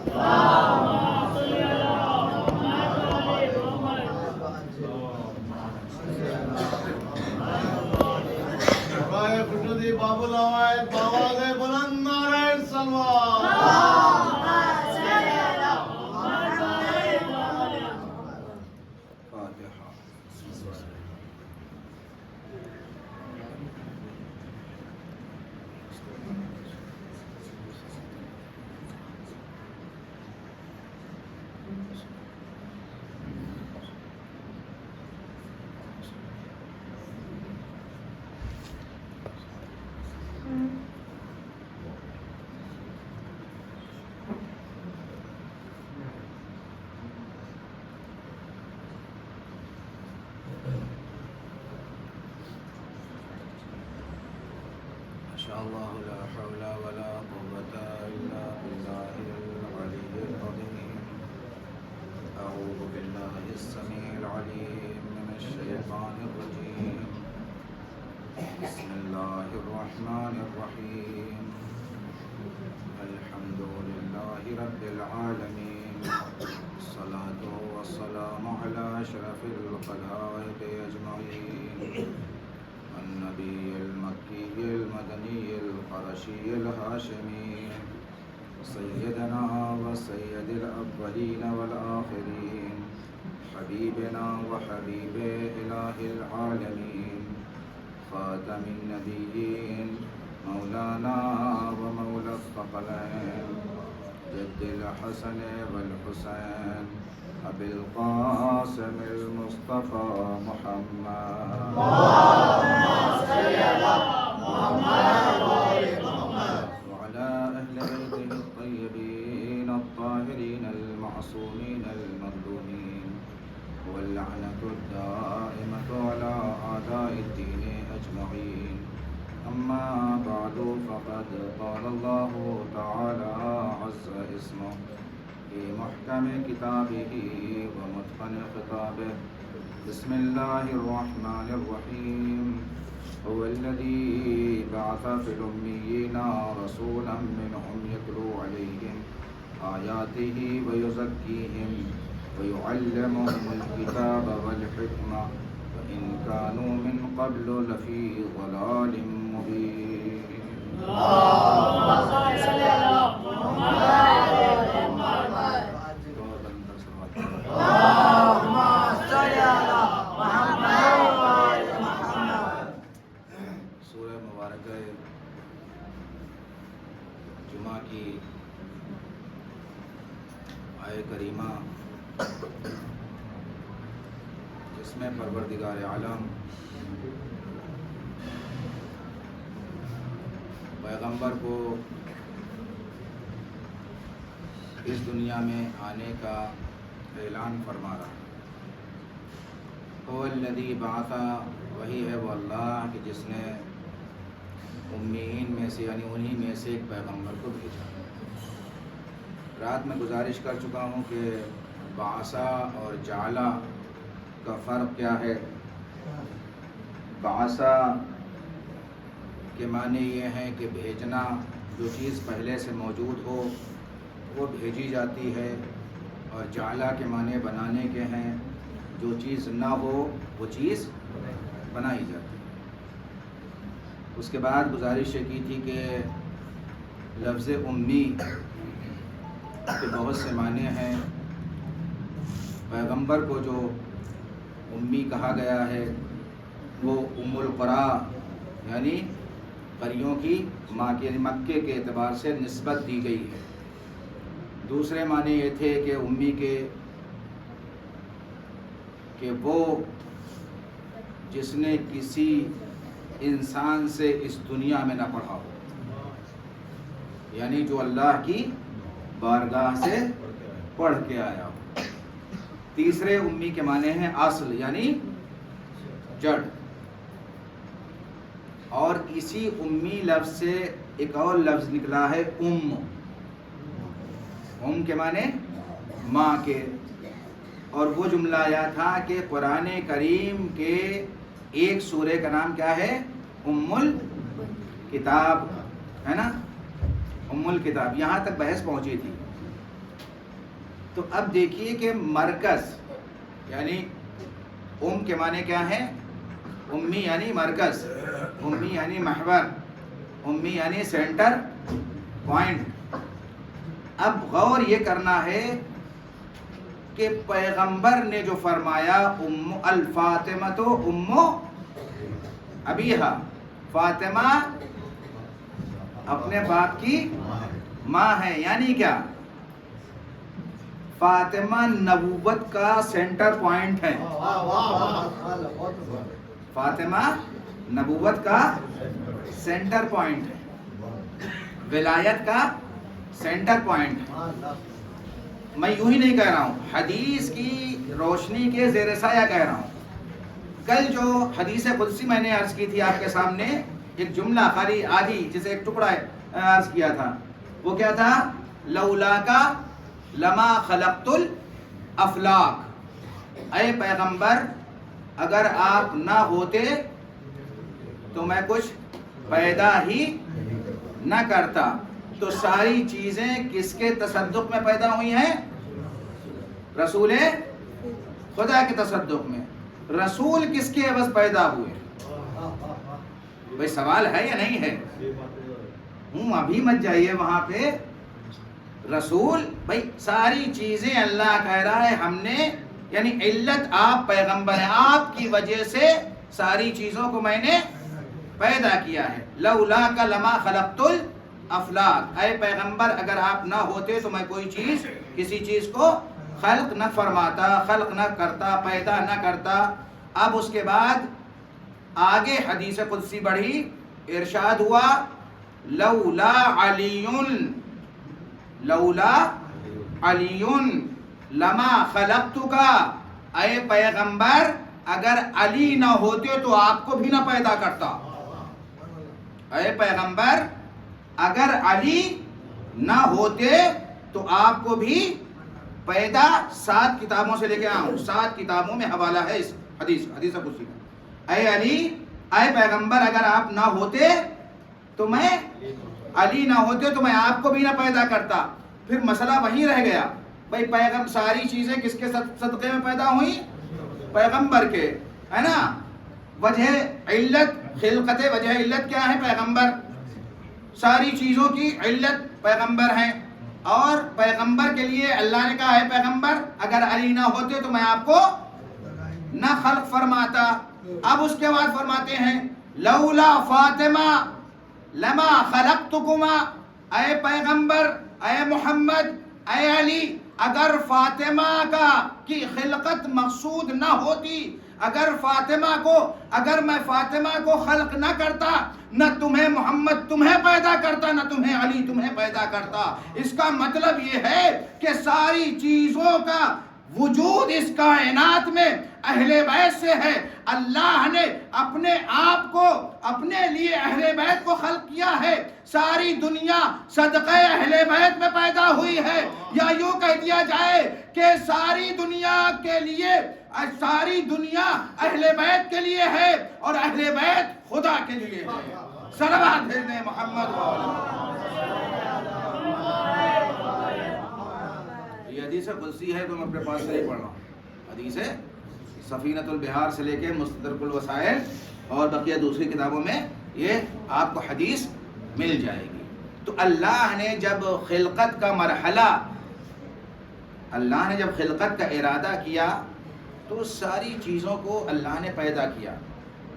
الله لا حول ولا قوة إلا بالله العلي العظيم. أعوذ بالله السميع العليم من الشيطان الرجيم. بسم الله الرحمن الرحيم. الحمد لله رب العالمين. الصلاة والسلام على أشرف الخلائق أجمعين. النبي المكي المدني القرشي الهاشمي سيدنا وسيد الأولين والآخرين، حبيبنا وحبيب إله العالمين، خاتم النبيين، مولانا ومولى الثقلين، جد الحسن والحسين، أبي القاسم المصطفى محمد. وعلى أهل بيته الطيبين الطاهرين المعصومين المظلومين، واللعنة الدائمة على أعداء الدين أجمعين. أما بعد، فقد قال الله تعالى عز اسمه في محكم كتابه ومتقن خطابه. بسم الله الرحمن الرحيم. هو الذي بعث في الأميين رسولا منهم يتلو عليهم آياته ويزكيهم ويعلمهم الكتاب والحكمة وإن كانوا من قبل لفي ضلال مبين. سورہ مبارکہ جمعہ کی آیہ کریمہ، جس میں پروردگار عالم پیغمبر کو اس دنیا میں آنے کا اعلان فرما رہا ہے. هو الذی بعث، وہی ہے وہ اللہ کہ جس نے امیین میں سے یعنی انہی میں سے ایک پیغمبر کو بھیجا. رات میں گزارش کر چکا ہوں کہ بعثا اور جعلا کا فرق کیا ہے. بعثا کے معنی یہ ہیں کہ بھیجنا، جو چیز پہلے سے موجود ہو وہ بھیجی جاتی ہے، اور جعلا کے معنی بنانے کے ہیں، جو چیز نہ ہو وہ چیز بنائی جاتی ہے. اس کے بعد گزارش یہ کی تھی کہ لفظ امی کے بہت سے معنی ہیں. پیغمبر کو جو امی کہا گیا ہے وہ ام القرا یعنی قریوں کی ماں کے، یعنی مکے کے اعتبار سے نسبت دی گئی ہے. دوسرے معنی یہ تھے کہ امی کے کہ وہ جس نے کسی انسان سے اس دنیا میں نہ پڑھا ہو، یعنی جو اللہ کی بارگاہ سے پڑھ کے آیا ہو. تیسرے امی کے معنی ہیں اصل یعنی جڑ. اور اسی امی لفظ سے ایک اور لفظ نکلا ہے ام. ام کے معنی ماں کے. اور وہ جملہ آیا تھا کہ قرآن کریم کے ایک سورے کا نام کیا ہے؟ ام الکتاب ہے نا. ام الکتاب یہاں تک بحث پہنچی تھی. تو اب دیکھیے کہ مرکز یعنی ام کے معنی کیا ہے؟ امی یعنی مرکز، امی یعنی محور، امی یعنی سینٹر پوائنٹ. اب غور یہ کرنا ہے کہ پیغمبر نے جو فرمایا ام الفاطمہ تو ام ابیہا، فاطمہ اپنے باپ کی ماں ہے. یعنی کیا؟ فاطمہ نبوت کا سینٹر پوائنٹ ہے. فاطمہ نبوت کا سینٹر پوائنٹ ہے، ولایت کا سینٹر پوائنٹ ہے. میں یوں ہی نہیں کہہ رہا ہوں، حدیث کی روشنی کے زیر سایہ کہہ رہا ہوں. کل جو حدیث قدسی میں نے عرض کی تھی آپ کے سامنے ایک جملہ خالی آدھی جسے ایک ٹکڑا عرض کیا تھا، وہ کیا تھا؟ لولا کا لما خلقت الافلاک، اے پیغمبر اگر آپ نہ ہوتے تو میں کچھ پیدا ہی نہ کرتا۔ تو ساری چیزیں کس کے تصدق میں پیدا ہوئی ہیں؟ رسول خدا کے تصدق میں۔ رسول کس کے عوض پیدا ہوئے؟ بھئی سوال ہے یا نہیں ہے؟ ابھی مت جائیے وہاں پہ۔ رسول بھئی ساری چیزیں اللہ کہہ رہا ہے ہم نے، یعنی علت آپ پیغمبر ہیں، آپ کی وجہ سے ساری چیزوں کو میں نے پیدا کیا ہے۔ لولا کا لما خلقت الافلاک، اے پیغمبر اگر آپ نہ ہوتے تو میں کوئی چیز کسی چیز کو خلق نہ فرماتا، خلق نہ کرتا، پیدا نہ کرتا۔ اب اس کے بعد آگے حدیث قدسی بڑھی، ارشاد ہوا لولا علی لولا علی لما خلقتک، اے پیغمبر اگر علی نہ ہوتے تو آپ کو بھی نہ پیدا کرتا۔ اے پیغمبر اگر علی نہ ہوتے تو آپ کو بھی پیدا، 7 کتابوں سے لے کے آؤں، 7 کتابوں میں حوالہ ہے اس حدیث قدسی کا۔ اے علی، اے پیغمبر اگر آپ نہ ہوتے تو میں علی نہ ہوتے تو میں آپ کو بھی نہ پیدا کرتا۔ پھر مسئلہ وہیں رہ گیا، بھئی پیغمبر ساری چیزیں کس کے صدقے میں پیدا ہوئی؟ پیغمبر کے، ہے نا؟ وجہ علت خلقت، وجہ علت کیا ہے؟ پیغمبر۔ ساری چیزوں کی علت پیغمبر ہیں، اور پیغمبر کے لیے اللہ نے کہا ہے پیغمبر اگر علی نہ ہوتے تو میں آپ کو نہ خلق فرماتا۔ اب اس کے بعد فرماتے ہیں لولا فاطمہ لما خلقتکما، اے پیغمبر، اے محمد، اے علی اگر فاطمہ کی خلقت مقصود نہ ہوتی، اگر میں فاطمہ کو خلق نہ کرتا، نہ تمہیں محمد تمہیں پیدا کرتا، نہ تمہیں علی تمہیں پیدا کرتا۔ اس کا مطلب یہ ہے کہ ساری چیزوں کا وجود اس کائنات میں اہل بیت سے ہے۔ اللہ نے اپنے آپ کو، اپنے لیے اہل بیت کو خلق کیا ہے۔ ساری دنیا صدقہ اہل بیت میں پیدا ہوئی ہے، یا یوں کہہ دیا جائے کہ ساری دنیا کے لیے، ساری دنیا اہل بیت کے لیے ہے اور اہل بیت خدا کے لیے ہے۔ صلوات بھیج دیں محمد یہ حدیث قدسی ہے تو میں اپنے پاس سے نہیں پڑھ رہا ہوں، حدیث سفینۃ البحار سے لے کے مستدرک الوسائل اور بقیہ دوسری کتابوں میں یہ آپ کو حدیث مل جائے گی۔ تو اللہ نے جب خلقت کا مرحلہ، اللہ نے جب خلقت کا ارادہ کیا تو ساری چیزوں کو اللہ نے پیدا کیا،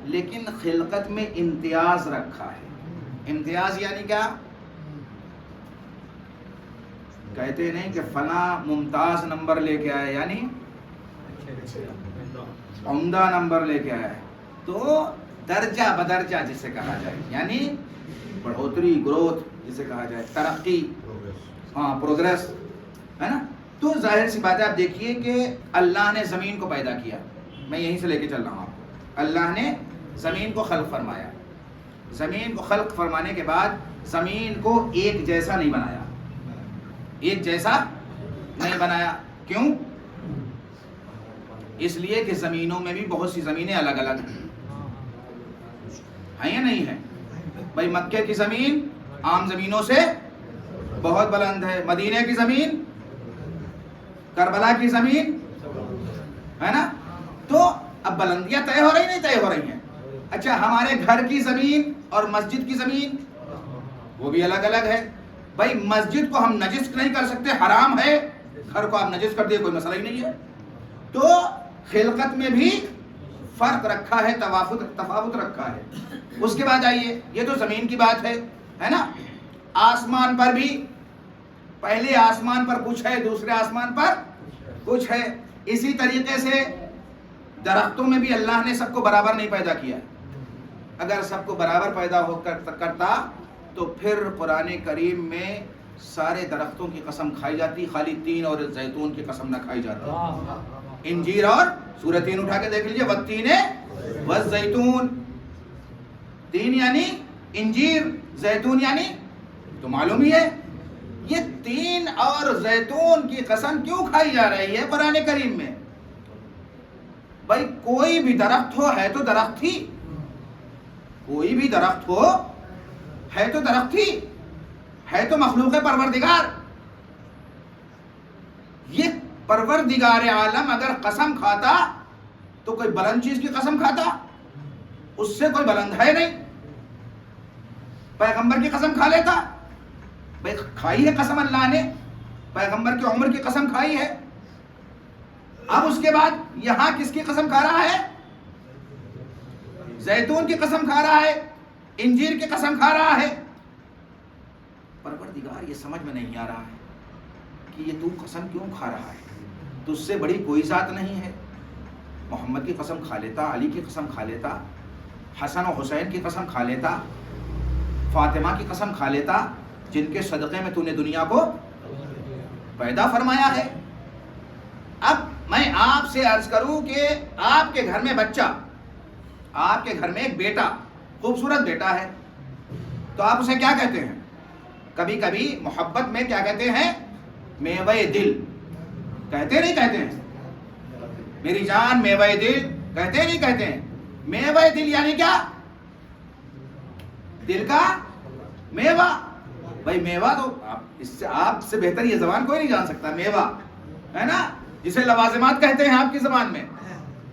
لیکن خلقت میں امتیاز رکھا ہے۔ امتیاز یعنی کیا؟ کہتے نہیں کہ فلاں ممتاز نمبر لے کے آئے، یعنی عمدہ نمبر لے کے آئے، تو درجہ بدرجہ جسے کہا جائے، یعنی بڑھوتری، گروتھ جسے کہا جائے، ترقی، پروگریس، ہے نا؟ تو ظاہر سی بات ہے، آپ دیکھیے کہ اللہ نے زمین کو پیدا کیا، میں یہیں سے لے کے چل رہا ہوں آپ کو۔ اللہ نے زمین کو خلق فرمایا، زمین کو خلق فرمانے کے بعد زمین کو ایک جیسا نہیں بنایا، ایک جیسا نہیں بنایا۔ کیوں؟ اس لیے کہ زمینوں میں بھی بہت سی زمینیں الگ الگ ہیں یا نہیں ہیں؟ بھائی مکے کی زمین عام زمینوں سے بہت بلند ہے، مدینے کی زمین، کربلا کی زمین، ہے نا؟ تو اب بلندیاں طے ہو رہی نہیں طے ہو رہی ہیں۔ اچھا ہمارے گھر کی زمین اور مسجد کی زمین وہ بھی الگ الگ ہے۔ بھائی مسجد کو ہم نجس نہیں کر سکتے، حرام ہے، گھر کو آپ نجس کر دیے کوئی مسئلہ ہی نہیں ہے۔ تو خلقت میں بھی فرق رکھا ہے، تفاوت رکھا ہے۔ اس کے بعد آئیے، یہ تو زمین کی بات ہے نا؟ آسمان پر بھی پہلے آسمان پر کچھ ہے، دوسرے آسمان پر کچھ ہے۔ اسی طریقے سے درختوں میں بھی اللہ نے سب کو برابر نہیں پیدا کیا۔ اگر سب کو برابر پیدا ہو کرتا تو پھر قرآن کریم میں سارے درختوں کی قسم کھائی جاتی، خالی تین اور زیتون کی قسم نہ کھائی جاتی۔ انجیر اور سورہ تین اٹھا کے دیکھ لیجئے، والتین والزیتون، تین یعنی انجیر زیتون یعنی تو معلوم ہی ہے. یہ تین اور زیتون کی قسم کیوں کھائی جا رہی ہے قرآن کریم میں؟ بھائی کوئی بھی درخت ہو ہے تو درخت ہی، کوئی بھی درخت ہو ہے تو درخت ہی، ہے تو مخلوق پروردگار. یہ پروردگار عالم اگر قسم کھاتا تو کوئی بلند چیز کی قسم کھاتا، اس سے کوئی بلند ہے نہیں. پیغمبر کی قسم کھا لیتا، بھائی کھائی ہے قسم اللہ نے، پیغمبر کی عمر کی قسم کھائی ہے. اب اس کے بعد یہاں کس کی قسم کھا رہا ہے؟ زیتون کی قسم کھا رہا ہے، انجیر کی قسم کھا رہا ہے. پروردگار یہ سمجھ میں نہیں آ رہا ہے کہ یہ تو قسم کیوں کھا رہا ہے؟ تو اس سے بڑی کوئی ذات نہیں ہے. محمد کی قسم کھا لیتا، علی کی قسم کھا لیتا، حسن و حسین کی قسم کھا لیتا، فاطمہ کی قسم کھا لیتا، جن کے صدقے میں تو نے دنیا کو پیدا فرمایا ہے. اب میں آپ سے عرض کروں کہ آپ کے گھر میں بچہ، آپ کے گھر میں ایک بیٹا، خوبصورت بیٹا ہے، تو آپ اسے کیا کہتے ہیں؟ کبھی کبھی محبت میں کیا کہتے ہیں؟ میوہ دل کہتے نہیں کہتے ہیں؟ میری جان میوہ دل کہتے نہیں کہتے ہیں؟ میوہ دل یعنی کیا؟ دل کا میوہ. بھائی میوہ تو اس سے آپ سے بہتر یہ زبان کوئی نہیں جان سکتا. میوہ ہے نا، جسے لوازمات کہتے ہیں آپ کی زبان میں.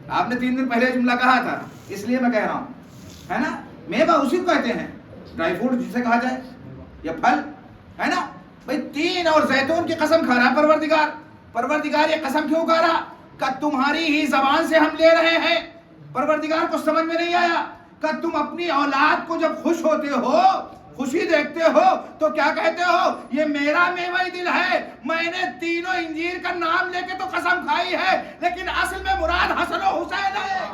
آپ نے 3 دن پہلے جملہ کہا تھا، اس لیے میں کہہ رہا ہوں، ہے نا. میوہ اسی کو کہتے ہیں، ڈرائی فروٹ جسے کہا جائے یا پھل، ہے نا. بھائی تین اور زیتون کی قسم کھا رہا پروردگار. پروردگار یہ قسم کیوں کھا رہا؟ کہ تمہاری ہی زبان سے ہم لے رہے ہیں. پروردگار کو سمجھ میں نہیں آیا کہ تم اپنی اولاد کو جب خوش ہوتے ہو، خوشی دیکھتے ہو، تو کیا کہتے ہو؟ یہ میرا میوہ دل ہے، میں نے تینوں انجیر کا نام لے کے تو قسم کھائی ہے، لیکن اصل میں مراد حسن و حسین ہے.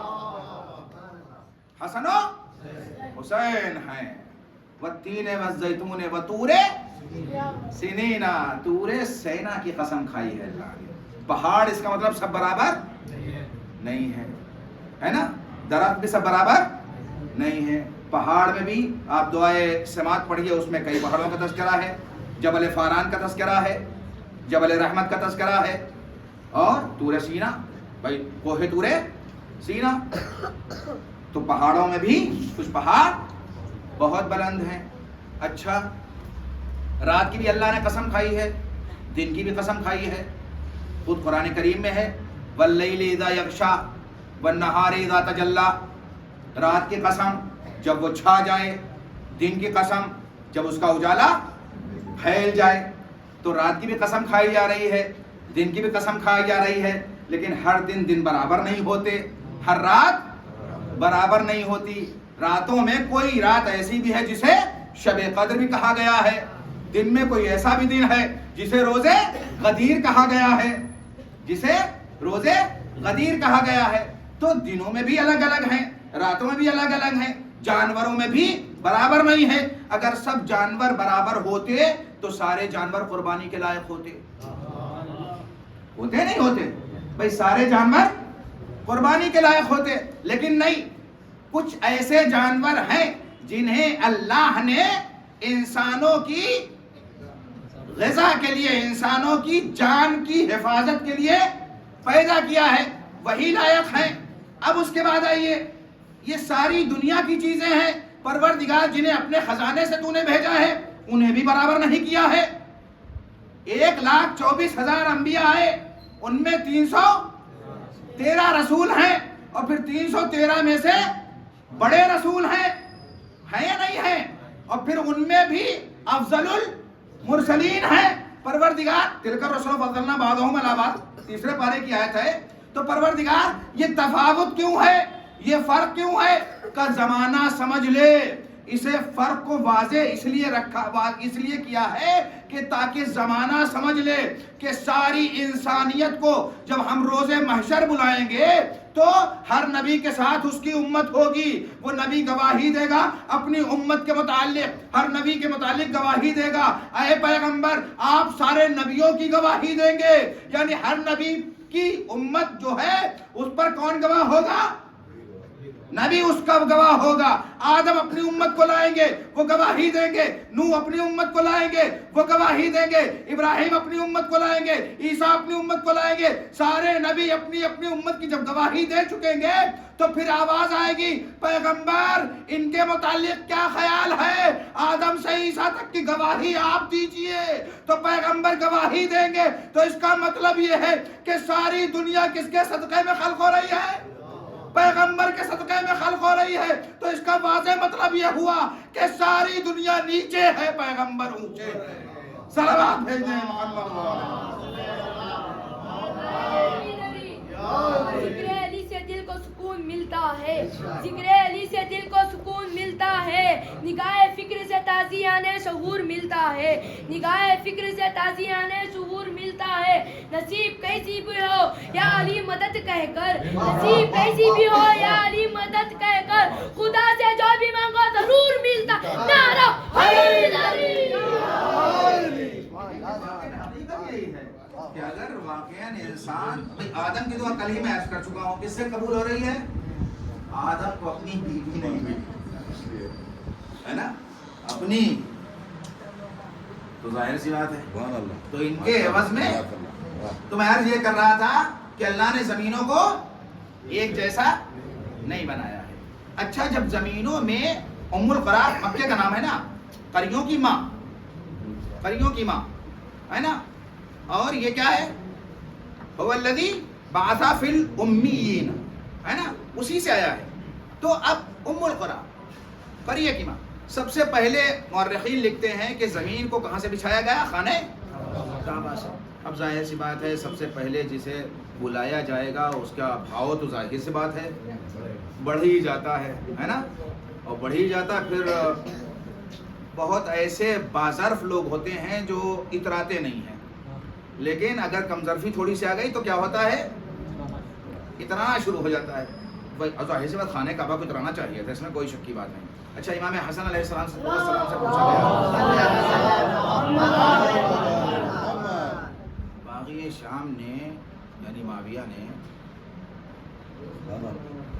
حسن و حسین ہیں. والتین والزیتون وطور سینینا، طور سینا کی قسم کھائی ہے اللہ نے. پہاڑ اس کا مطلب سب برابر نہیں ہے نا، درخت بھی سب برابر نہیں ہے. پہاڑ میں بھی آپ دعائے سماعت پڑھیے، اس میں کئی پہاڑوں کا تذکرہ ہے. جبل فاران کا تذکرہ ہے، جبل رحمت کا تذکرہ ہے، اور طور سینا، بھائی کوہ طور سینا. تو پہاڑوں میں بھی کچھ پہاڑ بہت بلند ہیں. اچھا، رات کی بھی اللہ نے قسم کھائی ہے، دن کی بھی قسم کھائی ہے. خود قرآن کریم میں ہے واللیل اذا یغشا والنہار اذا تجلی. رات کی قسم جب وہ چھا جائے، دن کی قسم جب اس کا اجالا پھیل جائے. تو رات کی بھی قسم کھائی جا رہی ہے، دن کی بھی قسم کھائی جا رہی ہے، لیکن ہر دن برابر نہیں ہوتے، ہر رات برابر نہیں ہوتی. راتوں میں کوئی رات ایسی بھی ہے جسے شب قدر بھی کہا گیا ہے، دن میں کوئی ایسا بھی دن ہے جسے روز غدیر کہا گیا ہے، جسے روز غدیر کہا گیا ہے. تو دنوں میں بھی الگ الگ ہیں، راتوں میں بھی الگ الگ ہیں، جانوروں میں بھی برابر نہیں ہے. اگر سب جانور برابر ہوتے تو سارے جانور قربانی کے لائق ہوتے نہیں ہوتے؟ بھائی سارے جانور قربانی کے لائق ہوتے، لیکن نہیں. کچھ ایسے جانور ہیں جنہیں اللہ نے انسانوں کی غذا کے لیے، انسانوں کی جان کی حفاظت کے لیے پیدا کیا ہے، وہی لائق ہیں. اب اس کے بعد آئیے، یہ ساری دنیا کی چیزیں ہیں، پروردگار جنہیں اپنے خزانے سے تو نے بھیجا ہے انہیں بھی برابر نہیں کیا ہے. 1,24,000 انبیاء آئے، ان میں 313 رسول ہیں، اور پھر 313 میں سے بڑے رسول ہیں یا نہیں ہیں؟ اور پھر ان میں بھی افضل المرسلین ہیں. پروردگار تلک الرسل فضلنا بعضهم علی بعض، 3 پارے کی آیت ہے. تو پروردگار یہ تفاوت کیوں ہے، یہ فرق کیوں ہے؟ کا زمانہ سمجھ لے. اسے فرق کو واضح اس لیے کیا ہے کہ تاکہ زمانہ سمجھ لے کہ ساری انسانیت کو جب ہم روز محشر بلائیں گے تو ہر نبی کے ساتھ اس کی امت ہوگی. وہ نبی گواہی دے گا اپنی امت کے متعلق، ہر نبی کے متعلق گواہی دے گا. اے پیغمبر آپ سارے نبیوں کی گواہی دیں گے، یعنی ہر نبی کی امت جو ہے اس پر کون گواہ ہوگا؟ نبی اس کا گواہ ہوگا. آدم اپنی امت کو لائیں گے, وہ گواہی دیں گے. نوح اپنی امت کو لائیں گے, وہ گواہی دیں گے. ابراہیم اپنی امت کو لائیں گے, عیسیٰ اپنی امت کو لائیں گے. سارے نبی اپنی اپنی امت کی جب گواہی دے چکیں گے تو پھر آواز آئے گی, پیغمبر ان کے متعلق کیا خیال ہے؟ آدم سے عیسیٰ تک کی گواہی آپ دیجئے. تو پیغمبر گواہی دیں گے. تو اس کا مطلب یہ ہے کہ ساری دنیا کس کے صدقے میں خلق ہو رہی ہے؟ پیغمبر کے صدقے میں خلق ہو رہی ہے. تو اس کا واضح مطلب یہ ہوا کہ ساری دنیا نیچے ہے, پیغمبر اونچے ہے. صلوات بھیج دیں محمد. ذکر علی سے دل کو سکون ملتا ہے, ذکر علی سے دل کو سکون ملتا ہے. نگاہ فکر سے تازیانِ شعور ملتا ہے, نگاہ فکر سے تازیانِ شعور ملتا ہے. نصیب کیسی بھی ہو یا علی مدد کہہ کر, نصیب کیسی بھی ہو یا علی مدد کہہ کر, خدا سے جو بھی مانگو ضرور ملتا. نعرہ حیدری. حقیقت یہی ہے کہ اگر واقعاً انسان, آدم کی دعا کل ہی میں عرض کر چکا ہوں, کس سے قبول ہو رہی ہے؟ آدم کو اپنی بیوی نہیں ملی ہے نا, اپنی, تو ظاہر سی بات ہے. تو ان کے عوض میں تو میں عرض یہ کر رہا تھا کہ اللہ نے زمینوں کو ایک جیسا نہیں بنایا ہے. اچھا, جب زمینوں میں ام القرا مکے کا نام ہے نا, قریوں کی ماں, قریوں کی ماں ہے نا, اور یہ کیا ہے؟ هو الذی بعث فی الامیین ہے نا, اسی سے آیا ہے. تو اب ام القرا, قریہ کی ماں, سب سے پہلے مورخین لکھتے ہیں کہ زمین کو کہاں سے بچھایا گیا؟ خانہ کعبہ سے. اب ظاہر سی بات ہے سب سے پہلے جسے بلایا جائے گا اس کا بھاؤ تو ظاہر سی بات ہے بڑھ ہی جاتا ہے نا, اور بڑھ ہی جاتا. پھر بہت ایسے باظرف لوگ ہوتے ہیں جو اتراتے نہیں ہیں, لیکن اگر کمظرفی تھوڑی سی آ گئی تو کیا ہوتا ہے؟ اترانا شروع ہو جاتا ہے. ظاہر سی بات خانہ کعبہ کو اترانا چاہیے تھا, اس میں کوئی شک کی بات نہیں. اچھا, امام حسن علیہ السلام سے پوچھا گیا, باغی شام نے یعنی معاویہ نے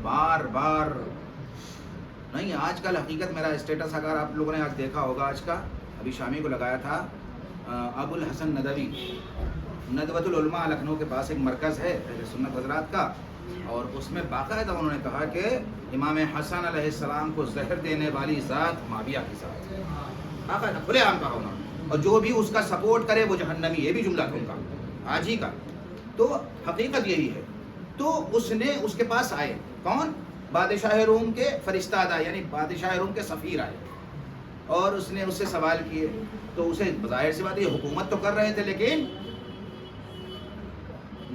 بار بار نہیں, آج کل حقیقت میرا اسٹیٹس اگر آپ لوگوں نے آج دیکھا ہوگا, آج کا ابھی شامی کو لگایا تھا ابو الحسن ندوی, ندوۃ العلماء لکھنؤ کے پاس ایک مرکز ہے اہل سنت حضرات کا, اور اس میں باقاعدہ انہوں نے کہا کہ امام حسن علیہ السلام کو زہر دینے والی ذات معاویہ کی ذات, باقاعدہ کھلے عام کہا انہوں نے, اور جو بھی اس کا سپورٹ کرے وہ جہنمی. یہ بھی جملہ تھا ان کا آج ہی کا. تو حقیقت یہی ہے. تو اس نے اس کے پاس آئے, کون؟ بادشاہ روم کے فرستادہ, یعنی بادشاہ روم کے سفیر آئے, اور اس نے اس سے سوال کیے. تو اسے ظاہر سی بات یہ حکومت تو کر رہے تھے, لیکن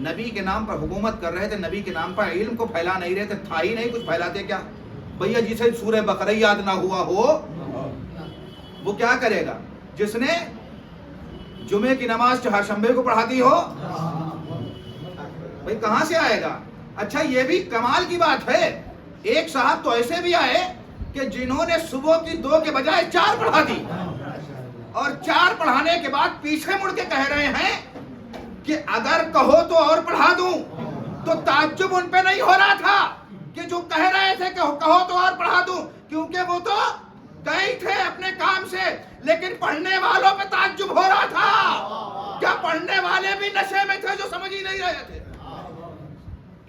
نبی کے نام پر حکومت کر رہے تھے, نبی کے نام پر علم کو پھیلا نہیں رہے تھے. تھا ہی نہیں کچھ, پھیلاتے کیا بھیا؟ جسے سورہ بقرہ یاد نہ ہوا ہو وہ کیا کرے گا؟ جس نے جمعے کی نماز چہارشنبے کو پڑھا دی ہو, بھائی کہاں سے آئے گا؟ اچھا, یہ بھی کمال کی بات ہے, ایک صاحب تو ایسے بھی آئے کہ جنہوں نے صبح کی 2 کے بجائے 4 پڑھا دی, اور 4 پڑھانے کے بعد پیچھے مڑ کے کہہ رہے ہیں کہ اگر کہو تو اور پڑھا دوں. تو تعجب ان پہ نہیں ہو رہا تھا کہ جو کہہ رہے تھے کہ کہو تو اور پڑھا دوں, کیونکہ وہ تو گئے تھے اپنے کام سے, لیکن پڑھنے والوں پہ تعجب ہو رہا تھا. کیا پڑھنے والے بھی نشے میں تھے جو سمجھ ہی نہیں رہے تھے؟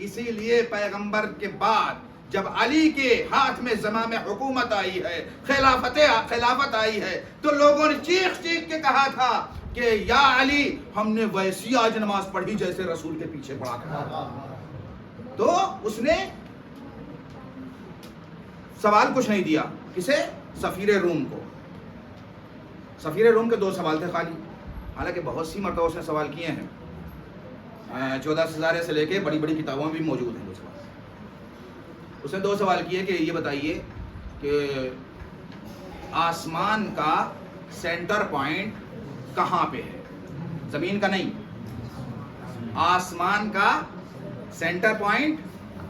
اسی لیے پیغمبر کے بعد جب علی کے ہاتھ میں زمام حکومت آئی ہے, خلافت آئی ہے, تو لوگوں نے چیخ چیخ کے کہا تھا کہ یا علی, ہم نے ویسی آج نماز پڑھی جیسے رسول کے پیچھے پڑھا تھا. تو اس نے سوال کچھ نہیں دیا. کسے؟ سفیر روم کو. سفیر روم کے 2 سوال تھے خالی, حالانکہ بہت سی مرتبہ اس نے سوال کیے ہیں, 14 سزارے سے لے کے بڑی بڑی کتابوں میں بھی موجود ہیں 2 سوال. اس نے 2 سوال کیے کہ یہ بتائیے کہ آسمان کا سینٹر پوائنٹ کہاں پہ ہے؟ زمین کا نہیں, آسمان کا سینٹر پوائنٹ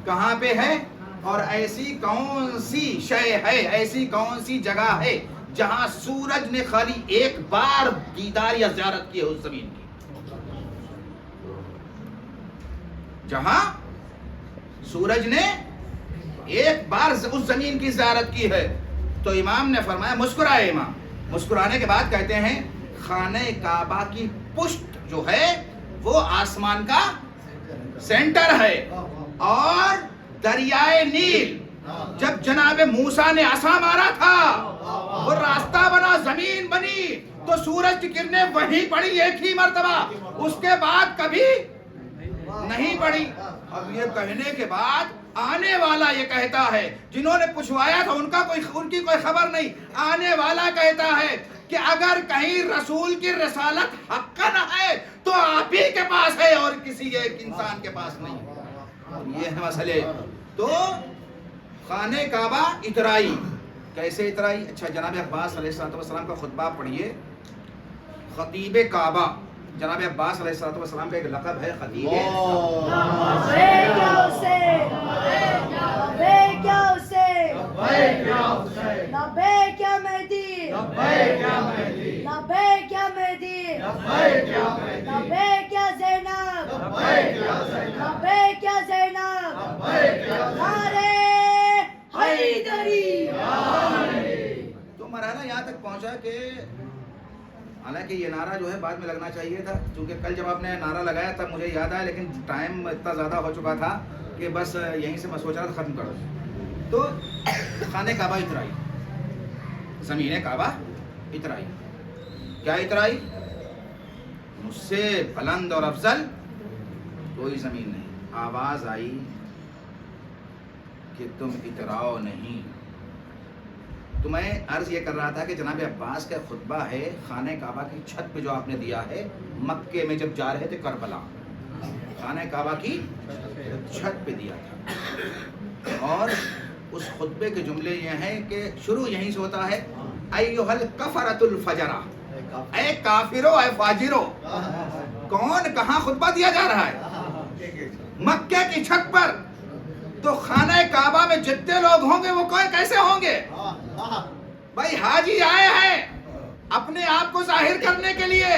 کہاں پہ ہے, اور ایسی کون سی شے ہے, ایسی کون سی جگہ ہے جہاں سورج نے خالی ایک بار دیدار یا زیارت کی ہے اس زمین کی, جہاں سورج نے ایک بار اس زمین کی زیارت کی ہے. تو امام نے فرمایا, مسکرائے امام, مسکرانے کے بعد کہتے ہیں خانہ کعبہ کی پشت جو ہے وہ آسمان کا سینٹر ہے, اور دریائے نیل جب جناب موسیٰ نے عصا مارا تھا وہ راستہ بنا, زمین بنی, تو سورج کی کرنیں وہیں پڑی ایک ہی مرتبہ, اس کے بعد کبھی نہیں پڑی. اب یہ کہنے کے بعد آنے والا یہ کہتا ہے, جنہوں نے پوچھوایا تھا ان کی کوئی خبر نہیں, آنے والا کہتا ہے کہ اگر کہیں رسول کی رسالت حقاً ہے تو آپ ہی کے پاس ہے اور کسی ایک انسان کے پاس نہیں. یہ ہے مسئلے. تو خانہ کعبہ اترائی, کیسے اترائی؟ اچھا, جناب عباس علیہ السلام کا خطبہ پڑھیے. خطیب کعبہ, جناب عباس علیہ السلام کا ایک لقب ہے خطیب. تو مرحلہ یہاں تک پہنچا کہ حالانکہ یہ نعرہ جو ہے بعد میں لگنا چاہیے تھا, کیونکہ کل جب آپ نے نعرہ لگایا تب مجھے یاد آیا, لیکن ٹائم اتنا زیادہ ہو چکا تھا کہ بس یہیں سے میں سوچ رہا تھا ختم کرو. تو خانہ کعبہ اترائی, زمین کعبہ اترائی. کیا اترائی؟ مجھ سے بلند اور افضل کوئی زمین نہیں. آواز آئی کہ تم اتراؤ نہیں. تو میں عرض یہ کر رہا تھا کہ جناب عباس کا خطبہ ہے خانہ کعبہ کی چھت پہ جو آپ نے دیا ہے, مکے میں جب جا رہے تھے کربلا, خانہ کعبہ کی چھت پہ دیا تھا. اور اس خطبے کے جملے یہ ہیں کہ شروع یہیں سے ہوتا ہے, ایھا الکفرۃ الفجرہ, اے کافرو اے فاجرو. کون کہاں خطبہ دیا جا رہا ہے؟ مکے کی چھت پر. تو خانہ کعبہ میں جتنے لوگ ہوں گے وہ کیسے ہوں گے؟ بھائی حاجی آئے ہیں اپنے آپ کو ظاہر کرنے کے لیے,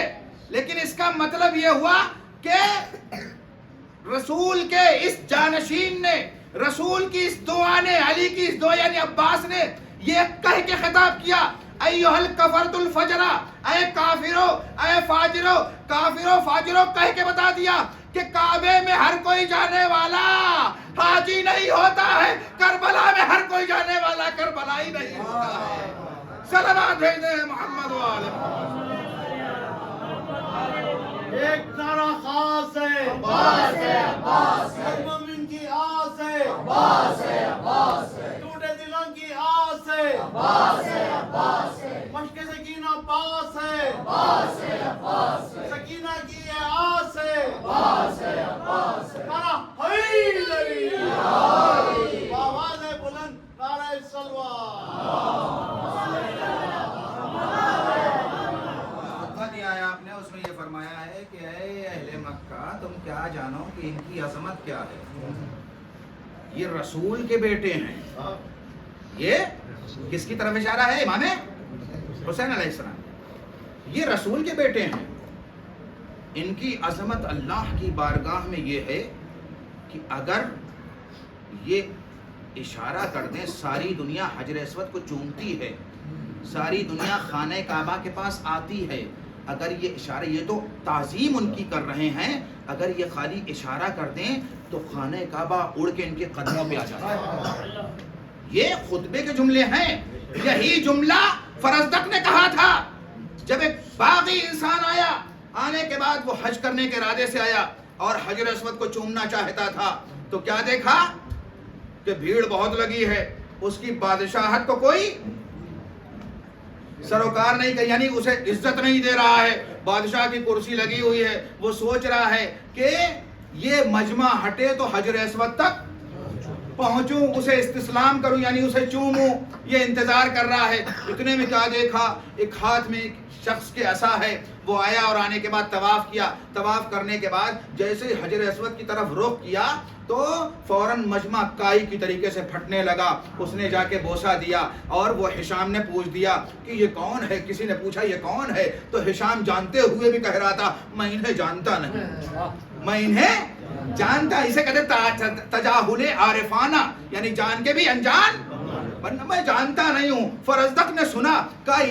لیکن اس کا مطلب یہ ہوا کہ رسول کے اس جانشین نے, رسول کی اس دعا نے, علی کی اس دعا یعنی عباس نے یہ کہہ کے خطاب کیا, ایھا الکفرۃ الفجرہ, اے کافرو اے فاجرو. کافرو فاجرو کہہ کے بتا دیا کہ کعبے میں ہر کوئی جانے والا حاجی نہیں ہوتا ہے, کربلا میں ہر کوئی جانے والا کربلائی نہیں ہوتا ہے. صلوات بھیجیں محمد والے محمد. ایک نعرہ خاص ہے, عباس ہے, عباس ہے. ہر مومن کی آس ہے, عباس ہے, عباس ہے. ٹوٹے دلوں کی آس ہے, عباس ہے, عباس ہے. مشک سکینہ پاس ہے, عباس ہے, عباس ہے. سکینہ کی یہ آس ہے, عباس ہے, عباس ہے. نعرہ حیدری, آواز ہے بلند, نعرہ صلوات. دیا ہے آپ نے, اس میں یہ فرمایا ہے کہ اے اہل مکہ تم کیا جانو کہ ان کی عظمت کیا ہے. یہ رسول کے بیٹے ہیں. یہ کس کی طرف اشارہ ہے؟ امام حسین علیہ السلام. یہ رسول کے بیٹے ہیں. ان کی عظمت اللہ کی بارگاہ میں یہ ہے کہ اگر یہ اشارہ کر دیں, ساری دنیا حجر اسود کو چومتی ہے, ساری دنیا خانہ کعبہ کے پاس آتی ہے. اگر یہ اشارہ, یہ تو تعظیم ان کی کر رہے ہیں, اگر یہ خالی اشارہ کر دیں تو خانہ کعبہ اڑ کے ان کے قدموں پہ آ جاتا ہے. یہ خطبے کے جملے ہیں. یہی جملہ فرزدق نے کہا تھا جب ایک باغی انسان آیا, آنے کے بعد وہ حج کرنے کے ارادے سے آیا اور حجر اسود کو چومنا چاہتا تھا. تو کیا دیکھا کہ بھیڑ بہت لگی ہے, اس کی بادشاہت کو کوئی سروکار نہیں کہ, یعنی اسے عزت نہیں دے رہا ہے. بادشاہ کی کرسی لگی ہوئی ہے, وہ سوچ رہا ہے کہ یہ مجمع ہٹے تو حجر اسود تک پہنچوں, اسے استسلام کروں یعنی اسے چوموں. یہ انتظار کر رہا ہے. اتنے میں کیا دیکھا, ایک ہاتھ میں ایک شخص کے عصا ہے, وہ آیا اور آنے کے بعد طواف کیا. طواف کرنے کے بعد جیسے حجر اسود کی طرف رخ کیا تو فوراً مجمع کائی کی طریقے سے پھٹنے لگا. اس نے جا کے بوسہ دیا اور وہ ہشام نے پوچھ دیا کہ یہ کون ہے. کسی نے پوچھا یہ کون ہے, تو ہشام جانتے ہوئے بھی کہہ رہا تھا میں انہیں جانتا نہیں, میں انہیں جانتا اسے کہتے تجاہل عارفانہ، یعنی جان کے بھی انجان، ورنہ میں جانتا نہیں ہوں. فرزدق نے سنا، کہا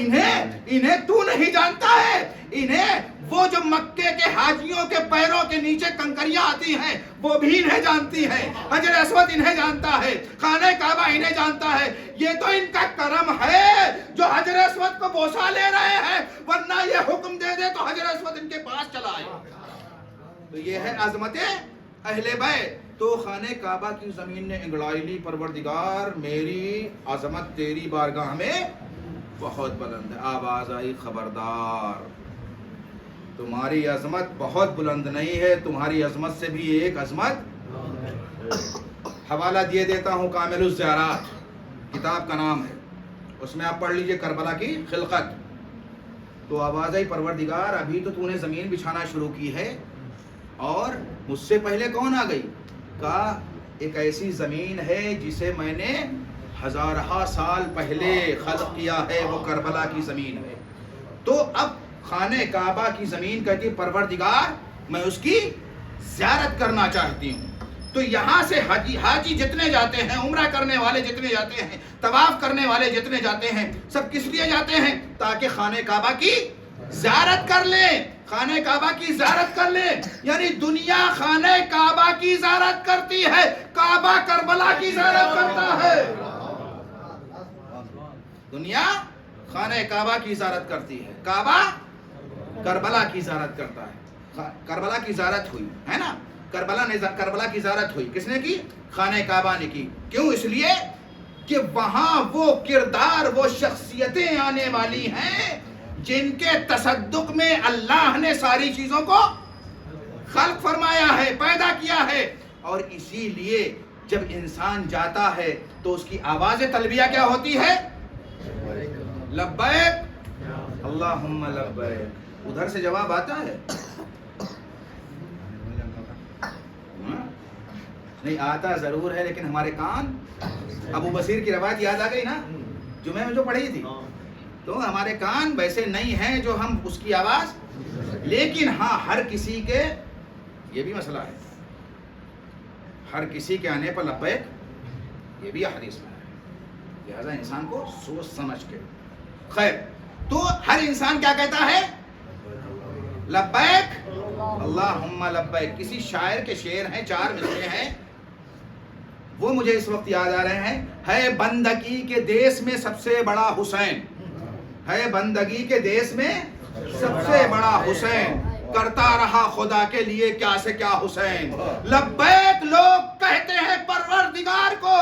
انہیں تو نہیں جانتا ہے، انہیں وہ جو مکے کے حاجیوں کے پیروں کے نیچے کنکریاں آتی ہیں وہ بھی انہیں جانتی ہے، حجر اسود انہیں جانتا ہے، خانہ کعبہ انہیں جانتا ہے. یہ تو ان کا کرم ہے جو حجر اسود کو بوسہ لے رہے ہیں، ورنہ یہ حکم دے دے تو حجر اسود ان کے پاس چلا آئے. تو یہ ہے عظمت اہل بیت. تو خانہ کعبہ کی زمین نے انگڑائی لی، پروردگار میری عظمت تیری بارگاہ میں بہت بلند ہے. آواز آئی خبردار، تمہاری عظمت بہت بلند نہیں ہے، تمہاری عظمت سے بھی ایک عظمت. حوالہ دیے دیتا ہوں، کامل الزیارات کتاب کا نام ہے، اس میں آپ پڑھ لیجئے کربلا کی خلقت. تو آواز آئی پروردگار ابھی تو نے زمین بچھانا شروع کی ہے اور مجھ سے پہلے کون آ گئی؟ کہا ایک ایسی زمین ہے جسے میں نے ہزارہ سال پہلے خلق کیا ہے، وہ کربلا کی زمین ہے. تو اب خانہ کعبہ کی زمین کہتی پروردگار میں اس کی زیارت کرنا چاہتی ہوں. تو یہاں سے حاجی جتنے جاتے ہیں، عمرہ کرنے والے جتنے جاتے ہیں، طواف کرنے والے جتنے جاتے ہیں، سب کس لیے جاتے ہیں؟ تاکہ خانہ کعبہ کی زیارت کر لیں. خانہ کعبہ کی زیارت کر لیں، یعنی دنیا خانہ کعبہ کی زیارت کرتی ہے، کعبہ کربلا کی زیارت کرتا ہے. دنیا خانہ کعبہ کی زیارت کرتی ہے، کعبہ کربلا کی زیارت کرتا ہے. کربلا کی زیارت ہوئی ہے نا، کربلا کی زیارت ہوئی، کس نے کی؟ خانہ کعبہ نے کی. کیوں؟ اس لیے کہ وہاں وہ کردار، وہ شخصیتیں آنے والی ہیں جن کے تصدق میں اللہ نے ساری چیزوں کو خلق فرمایا ہے، پیدا کیا ہے. اور اسی لیے جب انسان جاتا ہے تو اس کی آواز تلبیہ کیا ہوتی ہے؟ لبیک اللہم لبیک. ادھر سے جواب آتا ہے؟ نہیں آتا ضرور ہے، لیکن ہمارے کان، ابو بصیر کی روایت یاد آ گئی نا جمعے میں جو پڑھی تھی، تو ہمارے کان ویسے نہیں ہیں جو ہم اس کی آواز. لیکن ہاں ہر کسی کے، یہ بھی مسئلہ ہے، ہر کسی کے آنے پر لبیک یہ بھی حدیث میں ہے، لہذا انسان کو سوچ سمجھ کے. خیر، تو ہر انسان کیا کہتا ہے؟ لبیک اللہم لبیک. کسی شاعر کے شعر ہیں، 4 مصرے ہیں، وہ مجھے اس وقت یاد آ رہے ہیں. ہے بندگی کے دیس میں سب سے بڑا حسین، ہے بندگی کے دیس میں سب سے بڑا حسین، کرتا رہا خدا کے لیے کیا سے کیا حسین. لبیک لوگ کہتے ہیں پروردگار کو،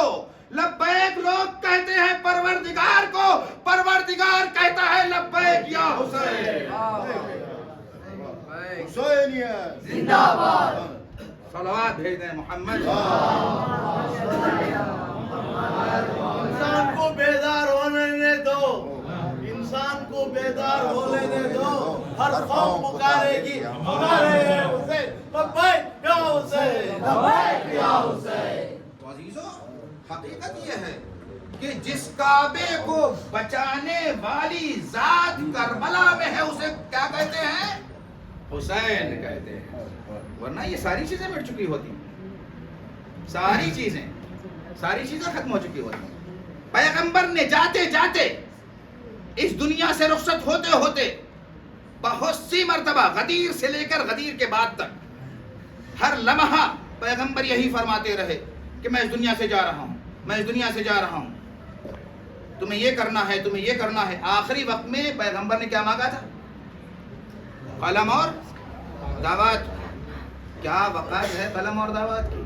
لبیک لوگ کہتے ہیں پروردگار کو، پروردگار کہتا ہے لبیک یا حسین. حسینیت زندہ باد. صلوات بھیج دیں محمد. انسان کو بیدار ہونے دو، انسان کو بیدار ہونے دو. ہر قوم پکارے گی ہمارے حسین، لبیک یا حسین، لبیک یا حسین. تو عزیزو حقیقت یہ ہے کہ جس کعبے کو بچانے والی ذات کربلا میں ہے اسے کیا کہتے ہیں؟ حسین کہتے ہیں. ورنہ یہ ساری چیزیں مٹ چکی ہوتی، ساری چیزیں ختم ہو چکی ہوتی. پیغمبر نے جاتے جاتے اس دنیا سے رخصت ہوتے ہوتے بہت سی مرتبہ غدیر سے لے کر غدیر کے بعد تک ہر لمحہ پیغمبر یہی فرماتے رہے کہ میں اس دنیا سے جا رہا ہوں، میں اس دنیا سے جا رہا ہوں، تمہیں یہ کرنا ہے، تمہیں یہ کرنا ہے. آخری وقت میں پیغمبر نے کیا مانگا تھا؟ قلم اور دعوت. کیا وقت ہے قلم اور دعوت کی؟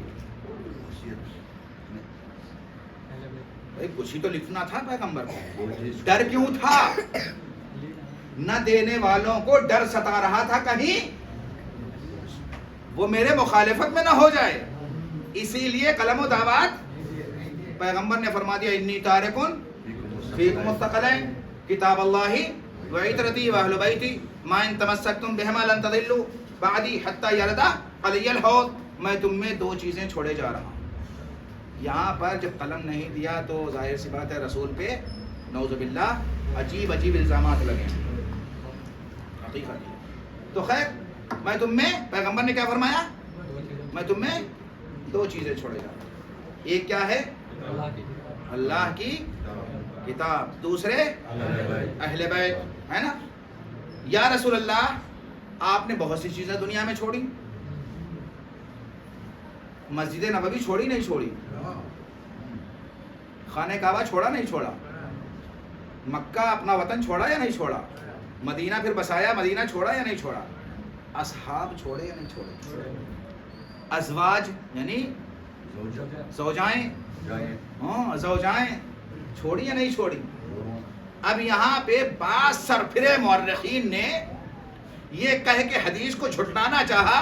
بھائی کچھ ہی تو لکھنا تھا پیغمبر کو. ڈر کیوں تھا؟ نہ دینے والوں کو ڈر ستا رہا تھا کہیں وہ میرے مخالفت میں نہ ہو جائے، اسی لیے قلم و دعوت. پیغمبر نے فرما دیا انی تارکن فیکم الثقلین کتاب اللہ وعترتی واہل بیتی ما ان تمسکتم بہما لن تضلوا بعدی حتی یرد علی الحوض. میں تم میں 2 چیزیں چھوڑے جا رہا ہوں. یہاں پر جب قلم نہیں دیا تو ظاہر سی بات ہے رسول پہ نعوذ باللہ عجیب الزامات لگے. حقیقت. تو خیر میں تم میں، پیغمبر نے کیا فرمایا؟ میں تم میں دو چیزیں چھوڑے جا رہا ہوں. ایک کیا ہے؟ اللہ کی کتاب. دوسرے اہل بیت ہے نا. یا رسول اللہ آپ نے بہت سی چیزیں دنیا میں چھوڑی, مسجد نبوی چھوڑی نہیں چھوڑی, خانہ کعبہ چھوڑا نہیں چھوڑا, مکہ اپنا وطن چھوڑا یا نہیں چھوڑا, مدینہ پھر بسایا, مدینہ چھوڑا یا نہیں چھوڑا, اصحاب چھوڑے یا نہیں چھوڑے, ازواج یعنی زوجائیں, ہاں زوجائیں چھوڑی یا نہیں چھوڑی. اب یہاں پہ بعض سرفرے مورخین نے یہ کہہ کے حدیث کو جھٹلانا چاہا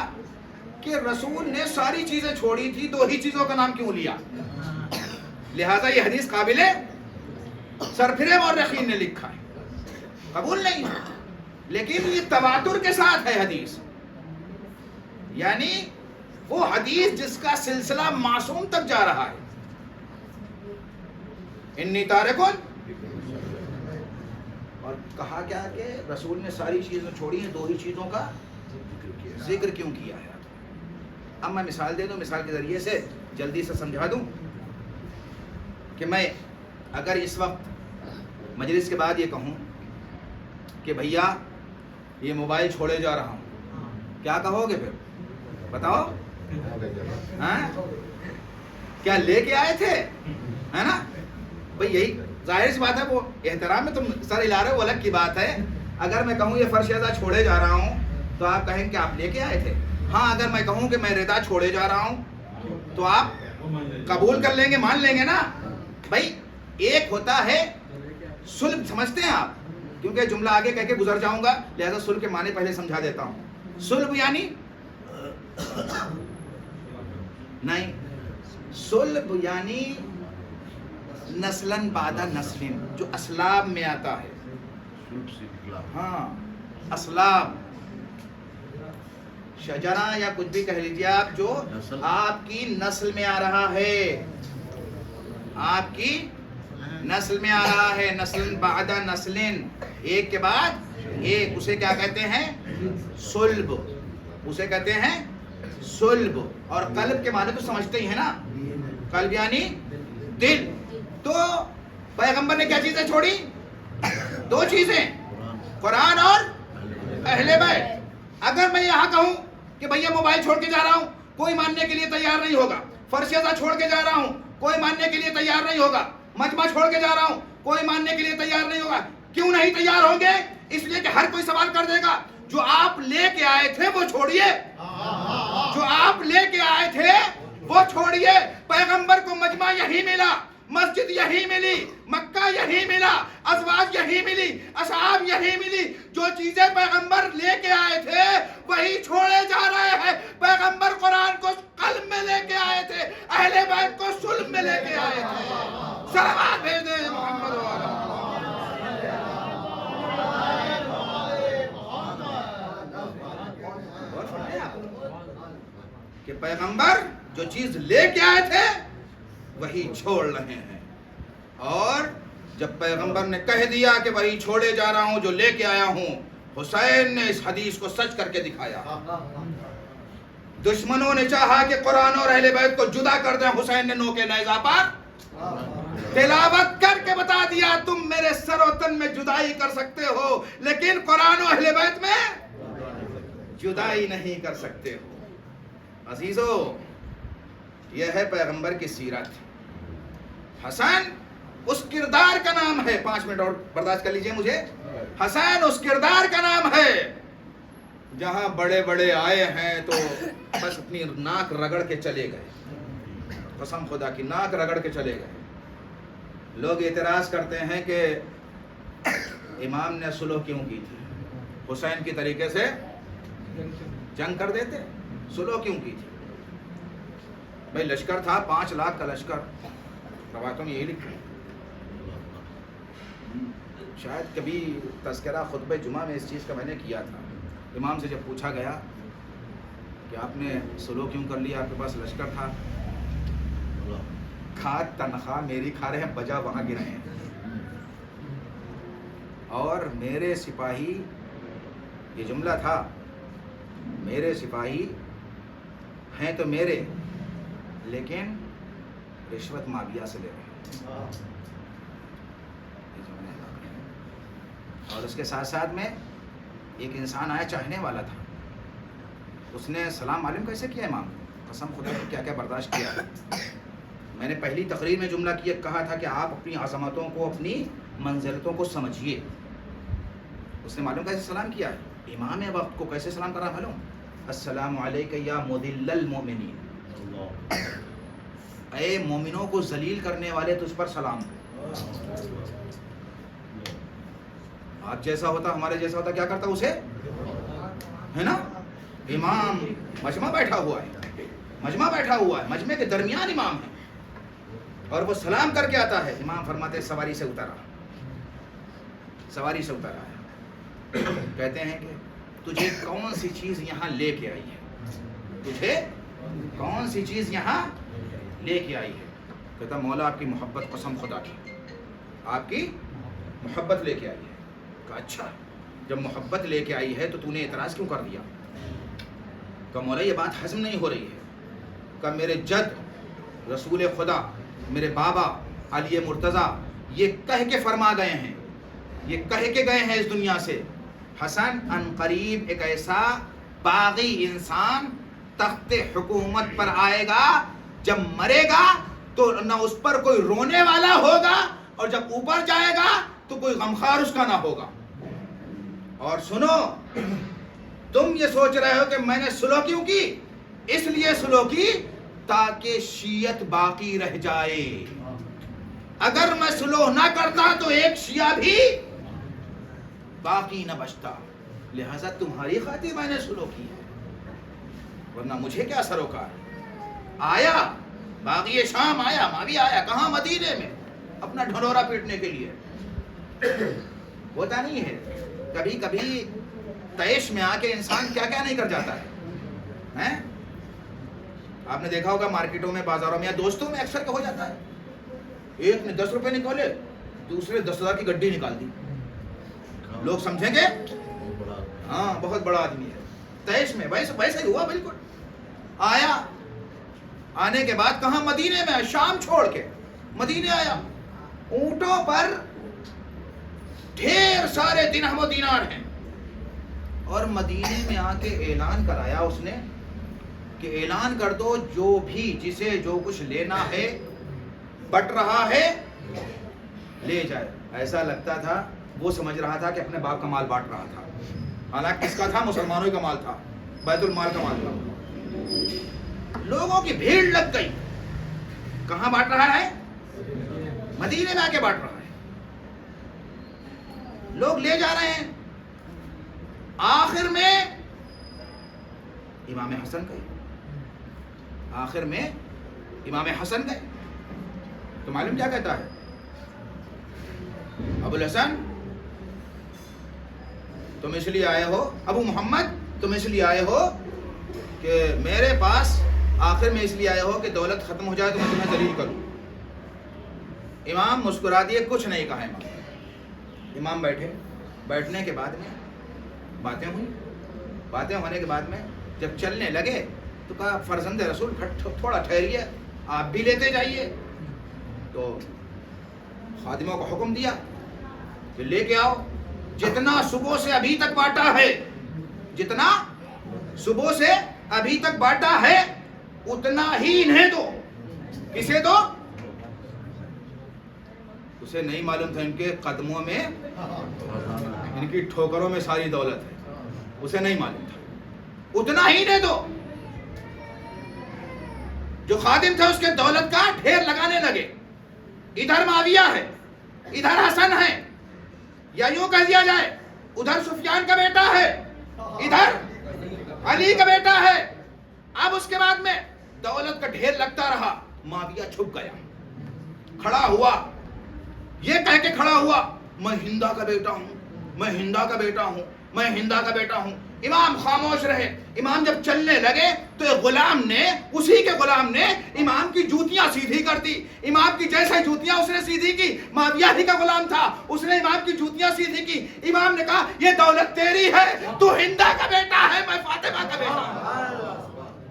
کہ رسول نے ساری چیزیں چھوڑی تھی, دو ہی چیزوں کا نام کیوں لیا, لہذا یہ حدیث قابل سرفرے مورخین نے لکھا ہے, قبول نہیں ہے. لیکن یہ تواتر کے ساتھ ہے حدیث, یعنی وہ حدیث جس کا سلسلہ معصوم تک جا رہا ہے. انی تارکن, اور کہا کیا کہ رسول نے ساری چیزیں چھوڑی ہیں, دو ہی چیزوں کا ذکر کیوں کیا ہے. اب میں مثال دے دوں, مثال کے ذریعے سے جلدی سے سمجھا دوں کہ میں اگر اس وقت مجلس کے بعد یہ کہوں کہ بھیا یہ موبائل چھوڑے جا رہا ہوں, کیا کہو گے پھر بتاؤ؟ ہاں کیا لے کے آئے تھے, ہے نا بھئی, یہی ظاہر سی بات ہے. وہ احترام میں تم سر ہلا رہے ہو, وہ الگ کی بات ہے. اگر میں کہوں یہ فرش رضا چھوڑے جا رہا ہوں تو آپ کہیں کہ آپ لے کے آئے تھے. ہاں اگر میں کہوں کہ میں رضا چھوڑے جا رہا ہوں تو آپ قبول کر لیں گے, مان لیں گے نا بھائی. ایک ہوتا ہے صلح, سمجھتے ہیں آپ, کیونکہ جملہ آگے کہہ کے گزر جاؤں گا لہذا صلح کے معنی پہلے سمجھا دیتا ہوں. صلح یعنی نہیں, صلح یعنی نسلن بعد نسلن, جو اسلاب میں آتا ہے. ہاں اسلاب, شجرہ یا کچھ بھی کہہ لیجیے آپ, جو آپ کی نسل میں آ رہا ہے, آپ کی نسل میں آ رہا ہے. نسل بعد نسلن, ایک کے بعد ایک, اسے کیا کہتے ہیں؟ صلب. اسے کہتے ہیں صلب. اور قلب کے معنی تو سمجھتے ہی ہیں نا, قلب یعنی دل. تو پیغمبر نے کیا چیزیں چھوڑی؟ دو چیزیں, قرآن اور اہل بیت. اگر میں یہاں کہوں کہ بھیا موبائل چھوڑ کے جا رہا ہوں, کوئی ماننے کے لیے تیار نہیں ہوگا. فرش رضا چھوڑ کے جا رہا ہوں, کوئی ماننے کے لیے تیار نہیں ہوگا. مجمع چھوڑ کے جا رہا ہوں, کوئی ماننے کے لیے تیار نہیں ہوگا. کیوں نہیں تیار ہوں گے؟ اس لیے کہ ہر کوئی سوال کر دے گا جو آپ لے کے آئے تھے وہ چھوڑیے, جو آپ لے کے آئے تھے وہ چھوڑیے. پیغمبر کو مجمع یہی ملا, مسجد یہی ملی, مکہ یہی ملا, ازواج یہی ملی, اصحاب یہی ملی. جو چیزیں پیغمبر لے کے آئے تھے وہی چھوڑے جا رہے ہیں. پیغمبر قرآن کو قلب میں لے کے آئے تھے, اہل بیت کو صلب میں لے کے آئے تھے. صلوات بھیج دیں محمد والا. کہ پیغمبر جو چیز لے کے آئے تھے وہی چھوڑ رہے ہیں. اور جب پیغمبر نے کہہ دیا کہ وہی چھوڑے جا رہا ہوں جو لے کے آیا ہوں, حسین نے اس حدیث کو سچ کر کے دکھایا. دشمنوں نے چاہا کہ قرآن اور اہل بیت کو جدا کر دیں, حسین نے نو کے نیزہ پر تلاوت کر کے بتا دیا تم میرے سر و تن میں جدائی کر سکتے ہو لیکن قرآن و اہل بیت میں جدائی نہیں کر سکتے ہو. عزیزو, یہ ہے پیغمبر کی سیرت. حسن اس کردار کا نام ہے, 5 منٹ اور برداشت کر لیجئے مجھے. حسن اس کردار کا نام ہے جہاں بڑے بڑے آئے ہیں تو بس اپنی ناک رگڑ کے چلے گئے, قسم خدا کی ناک رگڑ کے چلے گئے. لوگ اعتراض کرتے ہیں کہ امام نے صلح کیوں کی تھی, حسین کی طریقے سے جنگ کر دیتے, صلح کیوں کی تھی؟ بھائی لشکر تھا 5 لاکھ کا لشکر, روایتوں میں یہی لکھا ہے. شاید کبھی تذکرہ خطبہ جمعہ میں اس چیز کا میں نے کیا تھا. امام سے جب پوچھا گیا کہ آپ نے صلح کیوں کر لیا, آپ کے پاس لشکر تھا, کھاد تنخواہ میری کھا رہے ہیں, بجا وہاں گرے ہیں, اور میرے سپاہی, یہ جملہ تھا, میرے سپاہی ہیں تو میرے لیکن رشوت معاویہ سے لے رہے ہیں. یہ جو میں نے ادا کیا. اور اس کے ساتھ ساتھ میں ایک انسان آیا چاہنے والا تھا, اس نے سلام علیکم کیسے کیا امام, قسم خدا کی کیا کیا برداشت کیا. میں نے پہلی تقریر میں جملہ کہا تھا کہ آپ اپنی عظمتوں کو, اپنی منزلتوں کو سمجھیے. اس نے معلوم کیسے سلام کیا ہے, امام وقت کو کیسے سلام کرا معلوم, السلام علیک یا مذل المؤمنین, اے مومنوں کو ذلیل کرنے والے تجھ پر سلام. آپ جیسا ہوتا, ہمارے جیسا ہوتا, کیا کرتا اسے, ہے نا. امام مجمع بیٹھا ہوا ہے, مجمع بیٹھا ہوا ہے, مجمع کے درمیان امام ہے, اور وہ سلام کر کے آتا ہے. امام فرماتے ہیں سواری سے اترا, سواری سے اتر آیا. کہتے ہیں کہ تجھے کون سی چیز یہاں لے کے آئی ہے, تجھے کون سی چیز یہاں لے کے آئی ہے. کہتا مولا آپ کی محبت, قسم خدا کی آپ کی محبت لے کے آئی ہے. کہا اچھا, جب محبت لے کے آئی ہے تو نے اعتراض کیوں کر دیا. کہا مولا یہ بات ہضم نہیں ہو رہی ہے. کہا میرے جد رسول خدا, میرے بابا علی مرتضیٰ یہ کہہ کے فرما گئے ہیں, یہ کہہ کے گئے ہیں اس دنیا سے, حسن ان قریب ایک ایسا باغی انسان تخت حکومت پر آئے گا, جب مرے گا تو نہ اس پر کوئی رونے والا ہوگا, اور جب اوپر جائے گا تو کوئی غمخوار اس کا نہ ہوگا. اور سنو, تم یہ سوچ رہے ہو کہ میں نے سلو کیوں کی, اس لیے سلو کی تاکہ شیعت باقی رہ جائے. اگر میں سلو نہ کرتا تو ایک شیعہ بھی باقی نہ بچتا, لہذا تمہاری خاطر میں نے سلو کی ہے, ورنہ مجھے کیا سروکار. آیا باغی شام, آیا معاویہ, آیا کہاں, مدینے میں, اپنا ڈھنڈورا پیٹنے کے لیے. ہوتا نہیں ہے کبھی کبھی تیش میں آ کے انسان کیا کیا نہیں کر جاتا ہے. آپ نے دیکھا ہوگا مارکیٹوں میں, بازاروں میں, یا دوستوں میں اکثر ہو جاتا ہے, ایک نے 10 روپے نکالے, دوسرے 10,000 کی گڈی نکال دی. لوگ سمجھیں گے ہاں بہت بڑا آدمی ہے. تیش میں ویسے ہی ہوا بالکل. آیا, آنے کے بعد کہاں, مدینے میں, شام چھوڑ کے مدینے آیا. اونٹوں پر ڈھیر سارے درہم و دینار ہیں, اور مدینے میں آ کے اعلان کرایا اس نے کہ اعلان کر دو جو بھی جسے جو کچھ لینا ہے بٹ رہا ہے لے جائے. ایسا لگتا تھا وہ سمجھ رہا تھا کہ اپنے باپ کا مال بانٹ رہا تھا, حالانکہ کس کا تھا, مسلمانوں کا مال تھا, بیت المال کا مال تھا. لوگوں کی بھیڑ لگ گئی. کہاں بانٹ رہا ہے, مدینے میں آ کے بانٹ رہا ہے. لوگ لے جا رہے ہیں. آخر میں امام حسن گئے, آخر میں امام حسن گئے تو معلوم کیا کہتا ہے, ابو الحسن تم اس لیے آئے ہو, ابو محمد تم اس لیے آئے ہو کہ میرے پاس, آخر میں اس لیے آئے ہو کہ دولت ختم ہو جائے تو میں تمہیں ذلیل کروں. امام مسکرا دیے, کچھ نہیں کہا امام. امام بیٹھے, بیٹھنے کے بعد میں باتیں ہوئی. باتیں ہونے کے بعد میں جب چلنے لگے تو کہا فرزند رسول تھوڑا ٹھہریے, آپ بھی لیتے جائیے. تو خادموں کو حکم دیا کہ لے کے آؤ, جتنا صبح سے ابھی تک بانٹا ہے, جتنا صبح سے ابھی تک بانٹا ہے اتنا ہی انہیں دو. کسے دو؟ اسے نہیں معلوم تھا ان کے قدموں میں, ان کی ٹھوکروں میں ساری دولت ہے, اسے نہیں معلوم تھا. اتنا ہی دے دو. جو خادم تھے اس کے دولت کا ڈھیر لگانے لگے. ادھر معاویہ ہے, ادھر حسن ہے, یا یوں کہہ دیا جائے ادھر سفیان کا بیٹا ہے, ادھر علی کا بیٹا ہے. اب اس کے بعد میں دولت کا ڈھیر لگتا رہا. معاویہ چھپ گیا, کھڑا ہوا, یہ کہہ کے کھڑا ہوا میں ہندا کا بیٹا ہوں, میں ہندا کا بیٹا ہوں, میں ہندا کا بیٹا ہوں. امام خاموش رہے. امام جب چلنے لگے تو ایک غلام نے, اسی کے غلام نے امام کی جوتیاں سیدھی کر دی. امام کی جیسے جوتیاں اس نے سیدھی کی, معاویہ ہی کا غلام تھا, اس نے امام کی جوتیاں سیدھی کی. امام نے کہا یہ دولت تیری ہے, تو ہندا کا بیٹا ہے, میں فاطمہ کا بیٹا ہوں.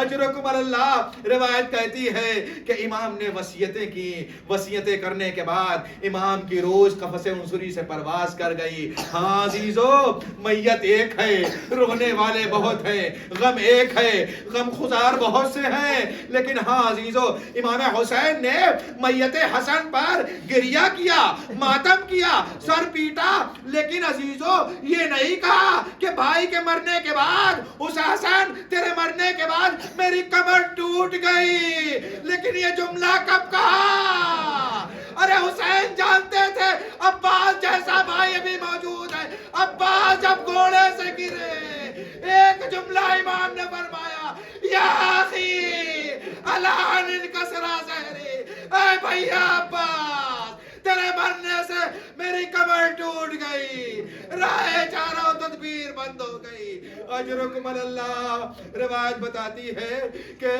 اجرکم اللہ. روایت کہتی ہے کہ امام نے وصیتیں کی. وصیتیں کرنے کے بعد امام کی روز قفس عنصری سے پرواز کر گئی. ہاں عزیزو، میت ایک ہے، رونے والے بہت ہیں، غم ایک ہے، غم خزار بہت سے ہیں، لیکن ہاں عزیزو، امام حسین نے میت حسن پر گریہ کیا، ماتم کیا، سر پیٹا، لیکن عزیزو یہ نہیں کہا کہ بھائی کے مرنے کے بعد اس حسن تیرے مرنے کے بعد میری کمر ٹوٹ گئی. لیکن یہ جملہ کب کہا؟ ارے حسین جانتے تھے عباس جیسا بھائی ابھی موجود ہے. عباس جب گھوڑے سے گرے، ایک جملہ امام نے فرمایا، یا اخی الان انکسرا ظہری، اے بھیا عباس تیرے مرنے سے میری کمر ٹوٹ گئی، راہ چاروں تدبیر بند ہو گئی. اجرکم اللہ. روایت بتاتی ہے کہ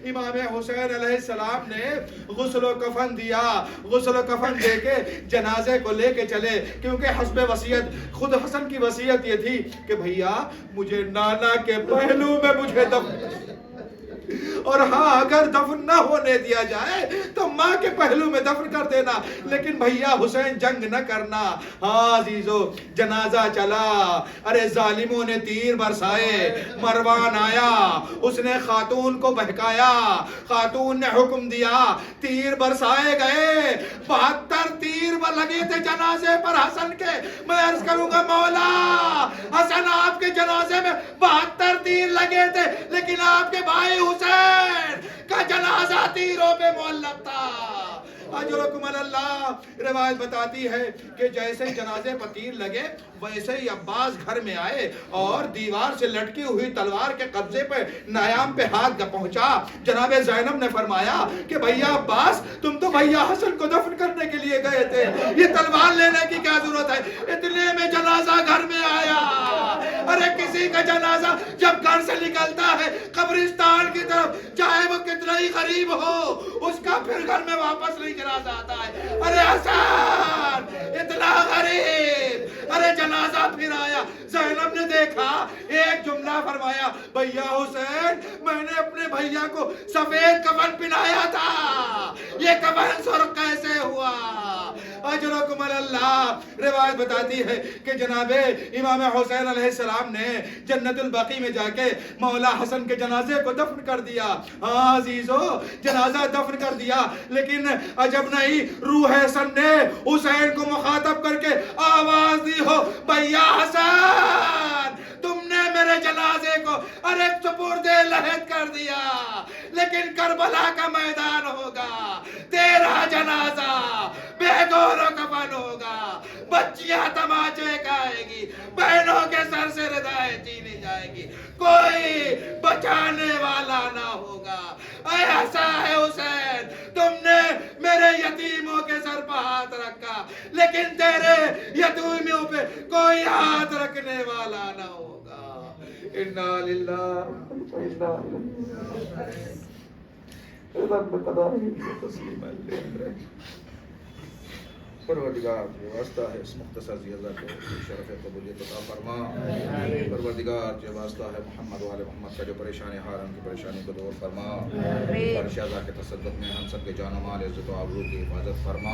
امام حسین علیہ السلام نے غسل و کفن دیا. غسل و کفن دے کے جنازے کو لے کے چلے، کیونکہ حسب وصیت خود حسن کی وصیت یہ تھی کہ بھیا مجھے نانا کے پہلو میں مجھے دفن، اور ہاں اگر دفن نہ ہونے دیا جائے تو ماں کے پہلو میں دفن کر دینا، لیکن بھیا حسین جنگ نہ کرنا. ہاں عزیزو، جنازہ چلا. ارے ظالموں نے تیر برسائے. مروان آیا، اس نے خاتون کو بہکایا. خاتون نے حکم دیا، تیر برسائے گئے. 72 تیر لگے تھے جنازے پر حسن کے. میں عرض کروں گا مولا حسن آپ کے جنازے میں 72 تیر لگے تھے، لیکن آپ کے بھائی حسین کا جنازہ تیروں پہ معلق تھا. اجرکم اللہ. روایت بتاتی ہے کہ جیسے جنازے پر تیر لگے ویسے ہی عباس گھر میں آئے اور دیوار سے لٹکی ہوئی تلوار کے قبضے پہ نیام پہ ہاتھ پہنچا. جناب زینب نے فرمایا کہ بھیا عباس تم تو بھیا حسن کو دفن کرنے کے لیے گئے تھے، یہ تلوار لینے کی کیا ضرورت ہے؟ اتنے میں جنازہ گھر میں آیا. ارے کسی کا جنازہ جب گھر سے نکلتا ہے قبرستان کی طرف، چاہے وہ کتنا ہی غریب ہو، اس کا پھر گھر میں واپس نہیں جنازہ آتا ہے. ارے حسن اتنا غریب، ارے جنازہ پھر آیا. زینب نے دیکھا، ایک جملہ فرمایا، بھیا حسین میں نے اپنے بھیا کو سفید کفن پہنایا تھا، یہ کفن سرخ کیسے ہوا؟ اجرکم اللہ. روایت بتاتی ہے کہ جناب امام حسین علیہ السلام نے جنت البقیع میں جا کے مولا حسن کے جنازے کو دفن کر دیا. ہاں عزیزو، جنازہ دفن کر دیا، لیکن عجب نہیں، روح حسن نے حسین کو مخاطب کر کے آواز دی ہو، بھیا حسن تم نے میرے جنازے کو ارے سپرد لحد کر دیا، لیکن کربلا کا میدان ہوگا، تیرا جنازہ بے گور و کفن ہوگا، بچیاں تماچے کھائے گی، بہنوں کے سر سے ردائیں چینی جائے گی، کوئی بچانے والا نہ ہوگا. ایسا ہے حسین، تم نے میرے یتیموں کے سر پر ہاتھ رکھا، لیکن تیرے یتیموں پہ کوئی ہاتھ رکھنے والا نہ ہوگا. انا للہ و انا الیہ. پروردگار جو واسطہ ہے اس مختصر زیادہ کو شرف قبولیت عطا فرما. پروردگار جو واسطہ ہے محمد و آل محمد کا جو پریشانی حال ان کی پریشانی کو دور فرما. ہر شہزاد کے تصدق میں ہم سب کے جان و مال عزت و آبرو کی حفاظت فرما.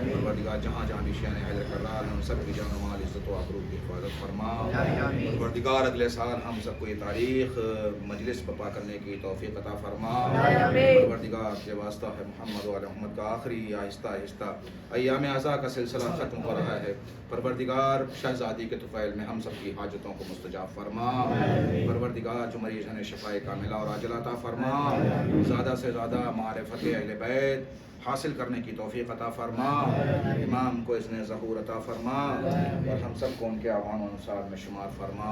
پروردگار جہاں جہاں بھی شیعہ حیدر کرار ہم سب کی جان و مال عزت و آبرو کی حفاظت فرما. پروردگار اگلے سال ہم سب کو یہ تاریخ مجلس بپا کرنے کی توفیق عطا فرما. پروردگار جو واسطہ ہے محمد و آل محمد کا آخری آہستہ آہستہ ایام کا سلسلہ ختم ہو رہا ہے. پروردگار شہزادی کے طفیل میں ہم سب کی حاجتوں کو مستجاب فرما. پروردگار جو مریض ہیں شفائے کاملہ اور عاجلہ عطا فرما. زیادہ سے زیادہ معرفت اہل بیت حاصل کرنے کی توفیق عطا فرما. امام کو اذن ظہور عطا فرما اور ہم سب کو ان کے اعوان و انصار میں شمار فرما.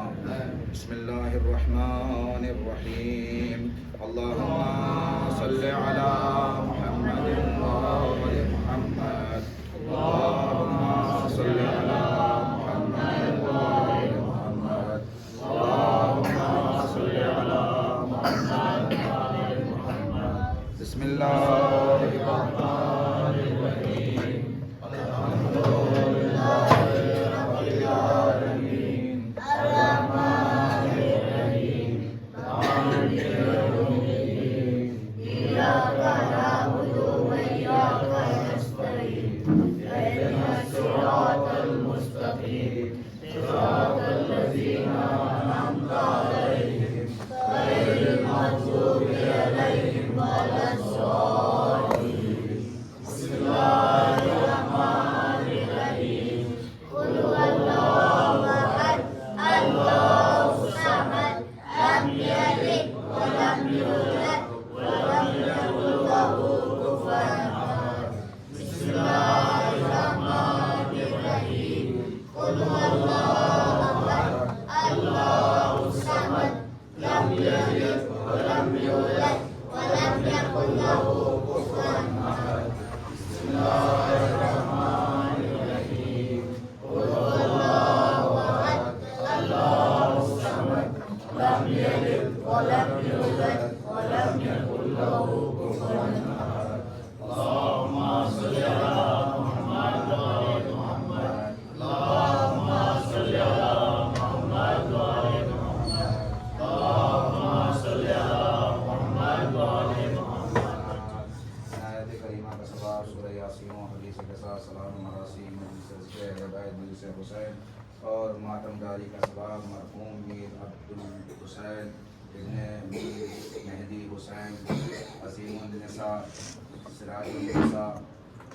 بسم اللہ الرحمن الرحیم. اللہم صلی علی محمد وآل محمد. اللهم صل على محمد وآل محمد. اللهم صل على محمد وآل محمد. بسم الله الرحمن الرحيم. الحمد لله رب العالمين الرحمن الرحيم مالك یاسین حدیث کے ساتھ سلام مراسیم مجلس ہدایت مجلس حسین اور ماتم داری کا سباب مرحوم میر عبدالحسین ابن میر مہدی حسین عظیم النساء سراج النساء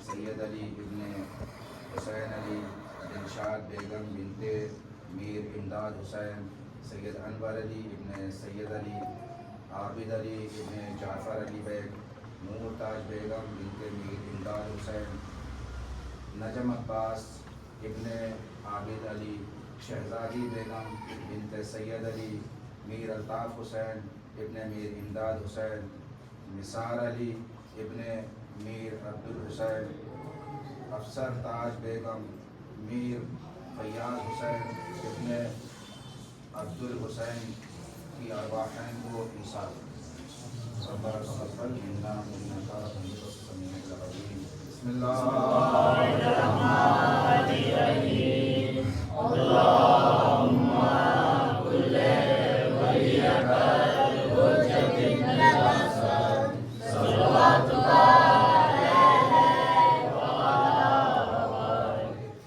سید علی ابن حسین علی دلشاد بیگم بنت میر امداد حسین سید انور علی ابن سید علی عابد علی ابن جعفر علی بیگ نور تاج بیگم بنت میر امداد حسین نجم عباس ابن عابد علی شہزادی بیگم بنت سید علی میر الطاف حسین ابن میر امداد حسین نثار علی ابن میر عبدالحسین افسر تاج بیگم میر فیاض حسین ابن عبدالحسین کی ارواحین کو انصاف ربنا تقبل منا انك انت السميع العليم بسم الله الرحمن الرحيم اللهم كل وليك الحجة الحسن صلواتك عليه وعلى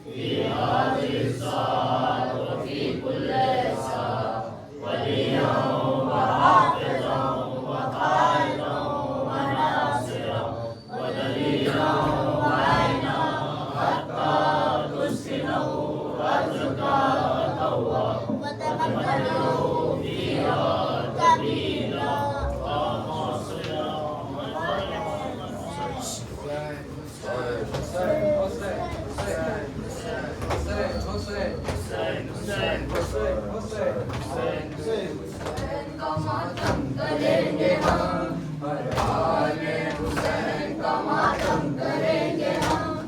في هذه الساعة وفي كل ساعة وليا وحافظا وقائدا وناصرا ودليلا وعينا حتى تسكنه رزقك وتوى وتمكنه فيها تبينا ومصيرا حسین کا ماتم کریں گے ہم ہر حال میں حسین کا ماتم کریں گے ہم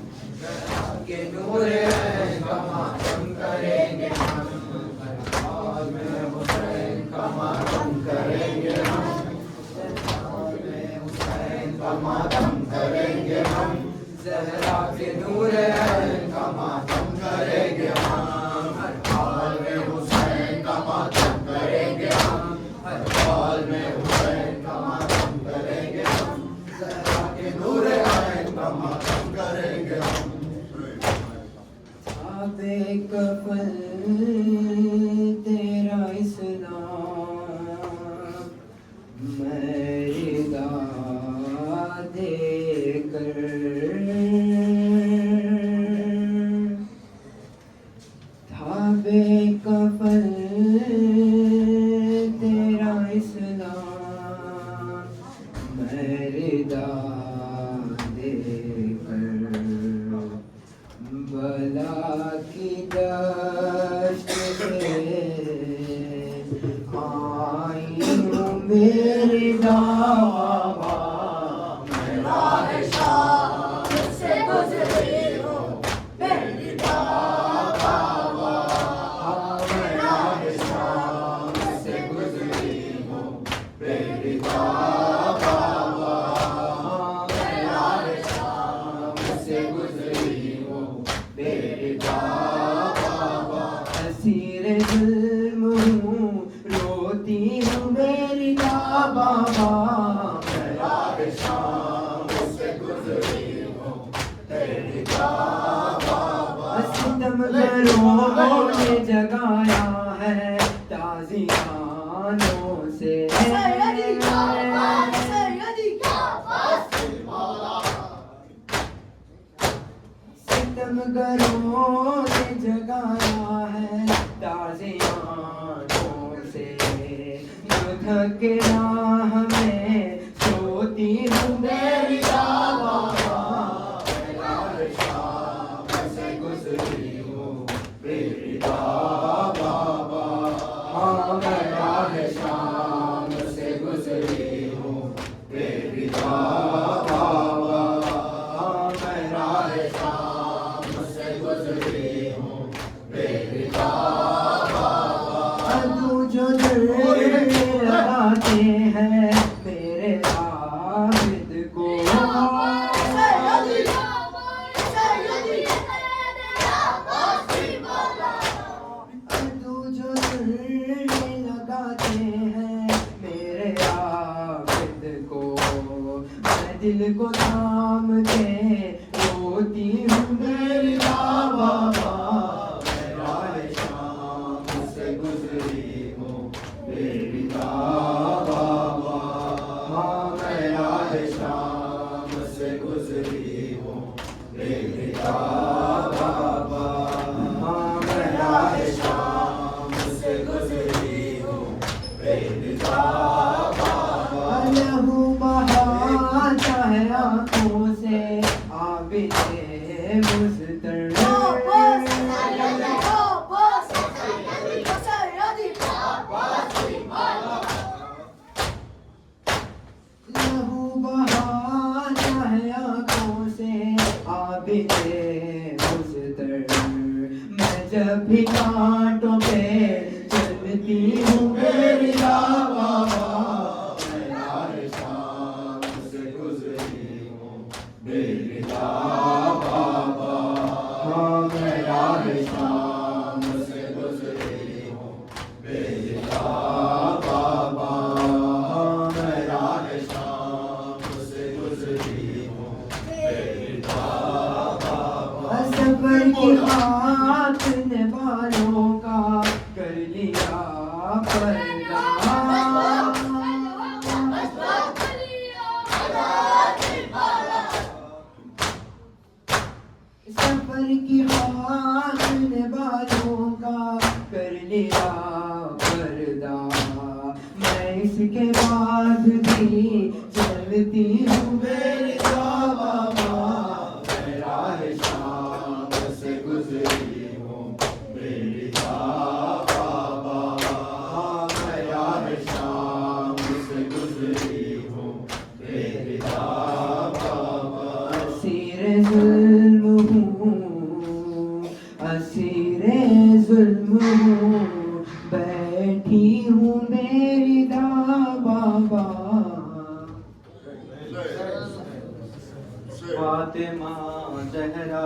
کے نور عین کا ماتم کریں گے ہم ہر حال میں حسین کا ماتم کریں گے ہم ہر حال میں حسین کا ماتم کریں گے ہم زہرا کے نور عین کا ماتم کریں گے ہم ہر حال میں حسین کا ماتم کریں گے ہم ہر حال میں حسین کا ماتم کریں گے ہم زہرا کے نور عین کا ماتم کریں گے ہم آبِ کفن تیرا اسلام مردا دے کر آبِ کفن تیرا اسلام مردا دے کر بلا کی دشت سے آئی ہوں میری دعویٰ میں راہ شام سے گزری ہوں میری دعویٰ میں راہ شام سے گزری ہوں میری دعویٰ میں راہ شام سے گزری ہوں میری دعویٰ اسیر ظلم ہوں روتی ہوں میری دعویٰ میں راہ شام سے گزری ہوں میری دعویٰ ستم گروں نے جگایا ہے تازیانوں سے ستم گروں نے جگایا ہے تازیانوں سے جو تھکنا ہمیں سوتی ہوں میری دعویٰ میں راہ شام سے گزری ہوں میری دعویٰ ہاں میں راہ شام سے گزری ہوں میری دعویٰ ہاں میں راہ شام سے گزری ہوں میری دعویٰ ادو جو دل لگاتے ہیں میرے عابد کو ادو جو دل لگاتے ہیں میرے عابد کو میں دل کو تھام کے روتی ہوں میری بابا میں راہ شام سے گزری ہوں میری بابا ہاں میں راہ شام سے گزری ہوں میری بابا ہاں میں راہ شام سے گزری ہوں میری بابا لہو بہاتا ہے آنکھوں سے عابد مزدر لہو بہاتا ہے آنکھوں سے عابد مزدر میں جب بھی کانٹوں پہ چلتی ہوں میری بابا میں راہ شام سے گزری ہوں میری بابا ہاں میں راہ شام سے گزری ہوں میری بابا ہاں میں راہ شام سے گزری ہوں میری بابا سفر کی خاک نے بالوں کا کر لیا پردہ سفر کی خاک نے بالوں کا کر لیا پردہ میں اس کے بعد بھی چلتی ہوں میری بابا میں راہ شام سے گزری ہوں میری بابا ہاں میں راہ شام سے گزری ہوں میری بابا اسیر ظلم ہوں اسیر ظلم ہوں بیٹھی ہوں میری بابا فاطمہ زہرا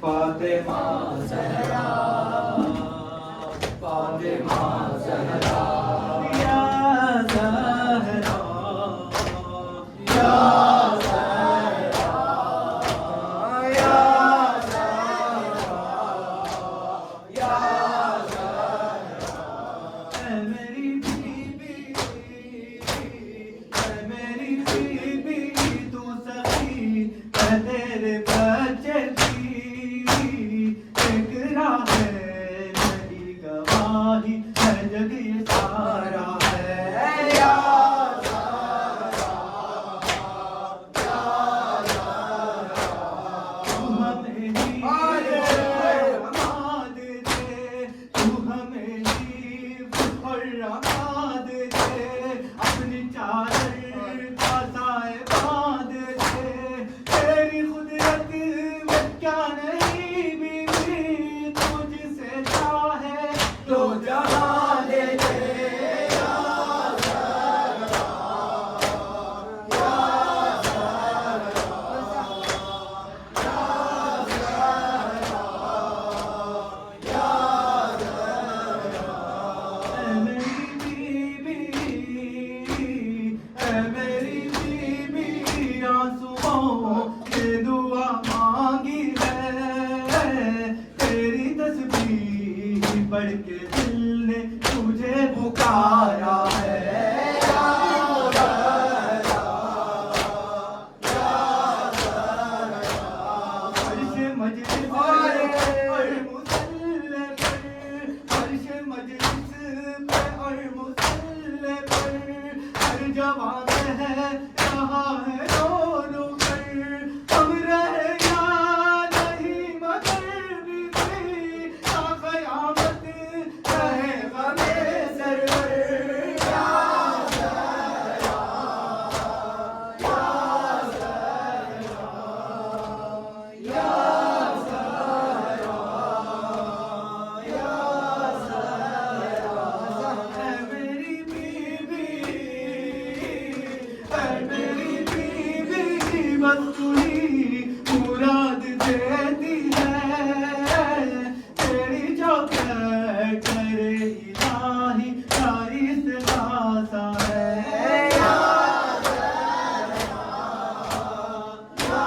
فاطمہ زہرا فاطمہ زہرا یا زہرا یا زہرا یا زہرا یا زہرا اے میری بیوی اے میری بیوی تو سخی ہے تیرے بچے کی ایک راہ ہے میری گواہی ہے جگ یہ سارا ہے یا زہرا یا زہرا تو ہمیں ہی رحمت دے تو ہمیں ہی اور رحمت دے اپنی چادر کا سائے باندھ دے تیری قدرت میں کیا نہیں بیوی تجھ سے چاہے تو جہاں دے دے یا زہرا یا زہرا یا زہرا یا زہرا اے میری بیوی اے میری بیوی آنسوؤں سے دعا مانگی ہے تیری تسبیح پڑھ کے دل نے تجھے پکارا ہے یا زہرا یا زہرا عرش مجلس پر اور مصلی پر عرش مجلس پہ اور مصلی پر ہر جوان ہے رہا ہے رو رو کر ہم رہے یا نہیں مگر بیوی تا قیامت رہے غم سرور یا زہرا یا زہرا یا زہرا یا زہرا اے میری بیوی اے میری بیوی بس تو ہی مراد دیتی ہے تیری جو کرے الہی ساری استغاثہ ہے یا زہرا یا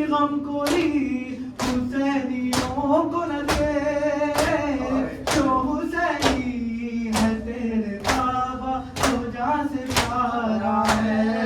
غم کو لی حسینیوں کو نہ دے جو حسینی ہے تیرے بابا تو جان سے پیارا ہے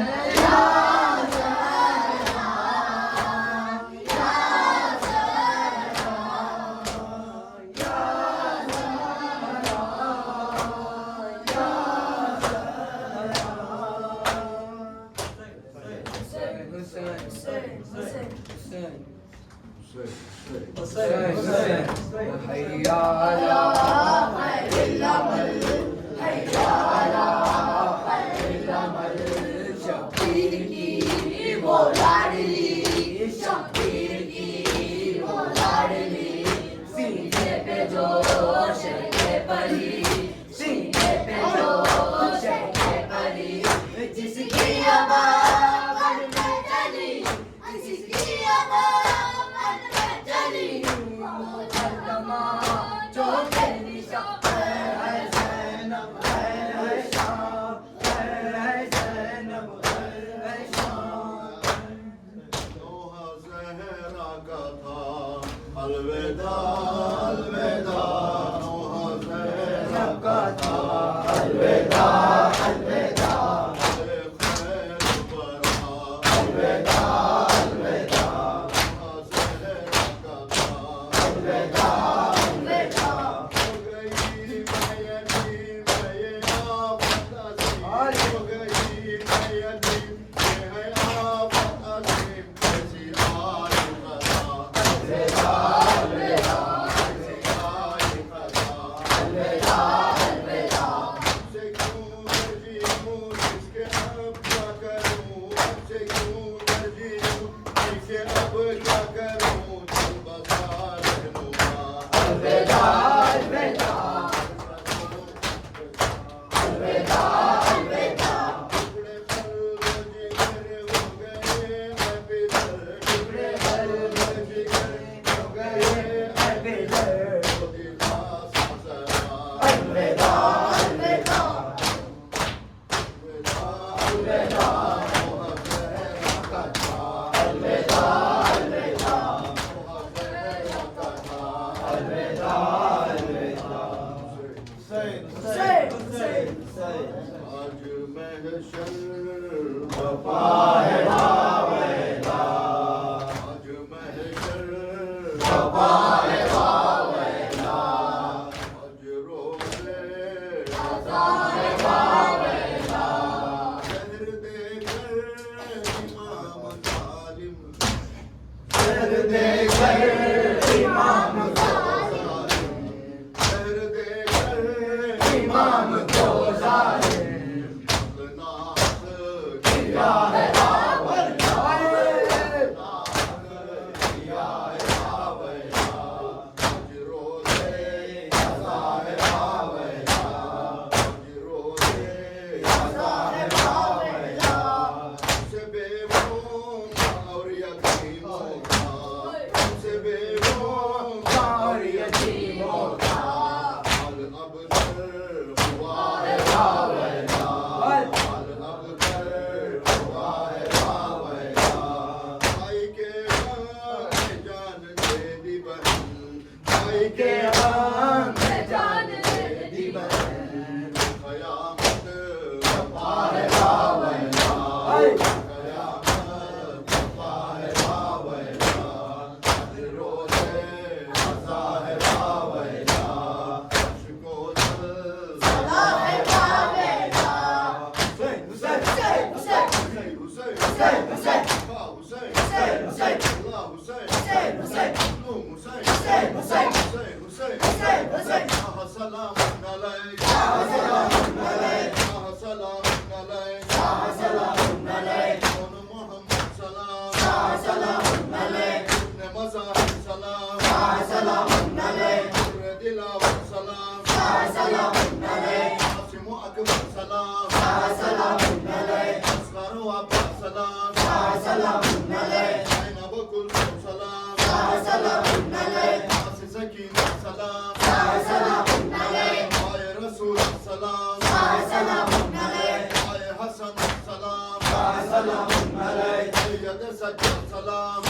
السلام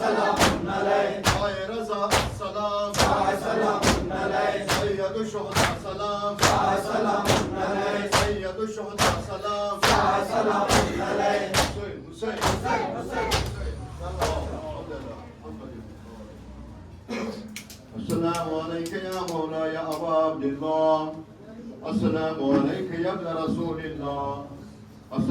سلام عليك طه رضا السلام سلام عليك سيد الشهداء سلام سلام عليك سيد الشهداء سلام سلام عليك حسين حسين السلام عليك يا مولاي أبا عبد الله السلام عليك يا ابن رسول الله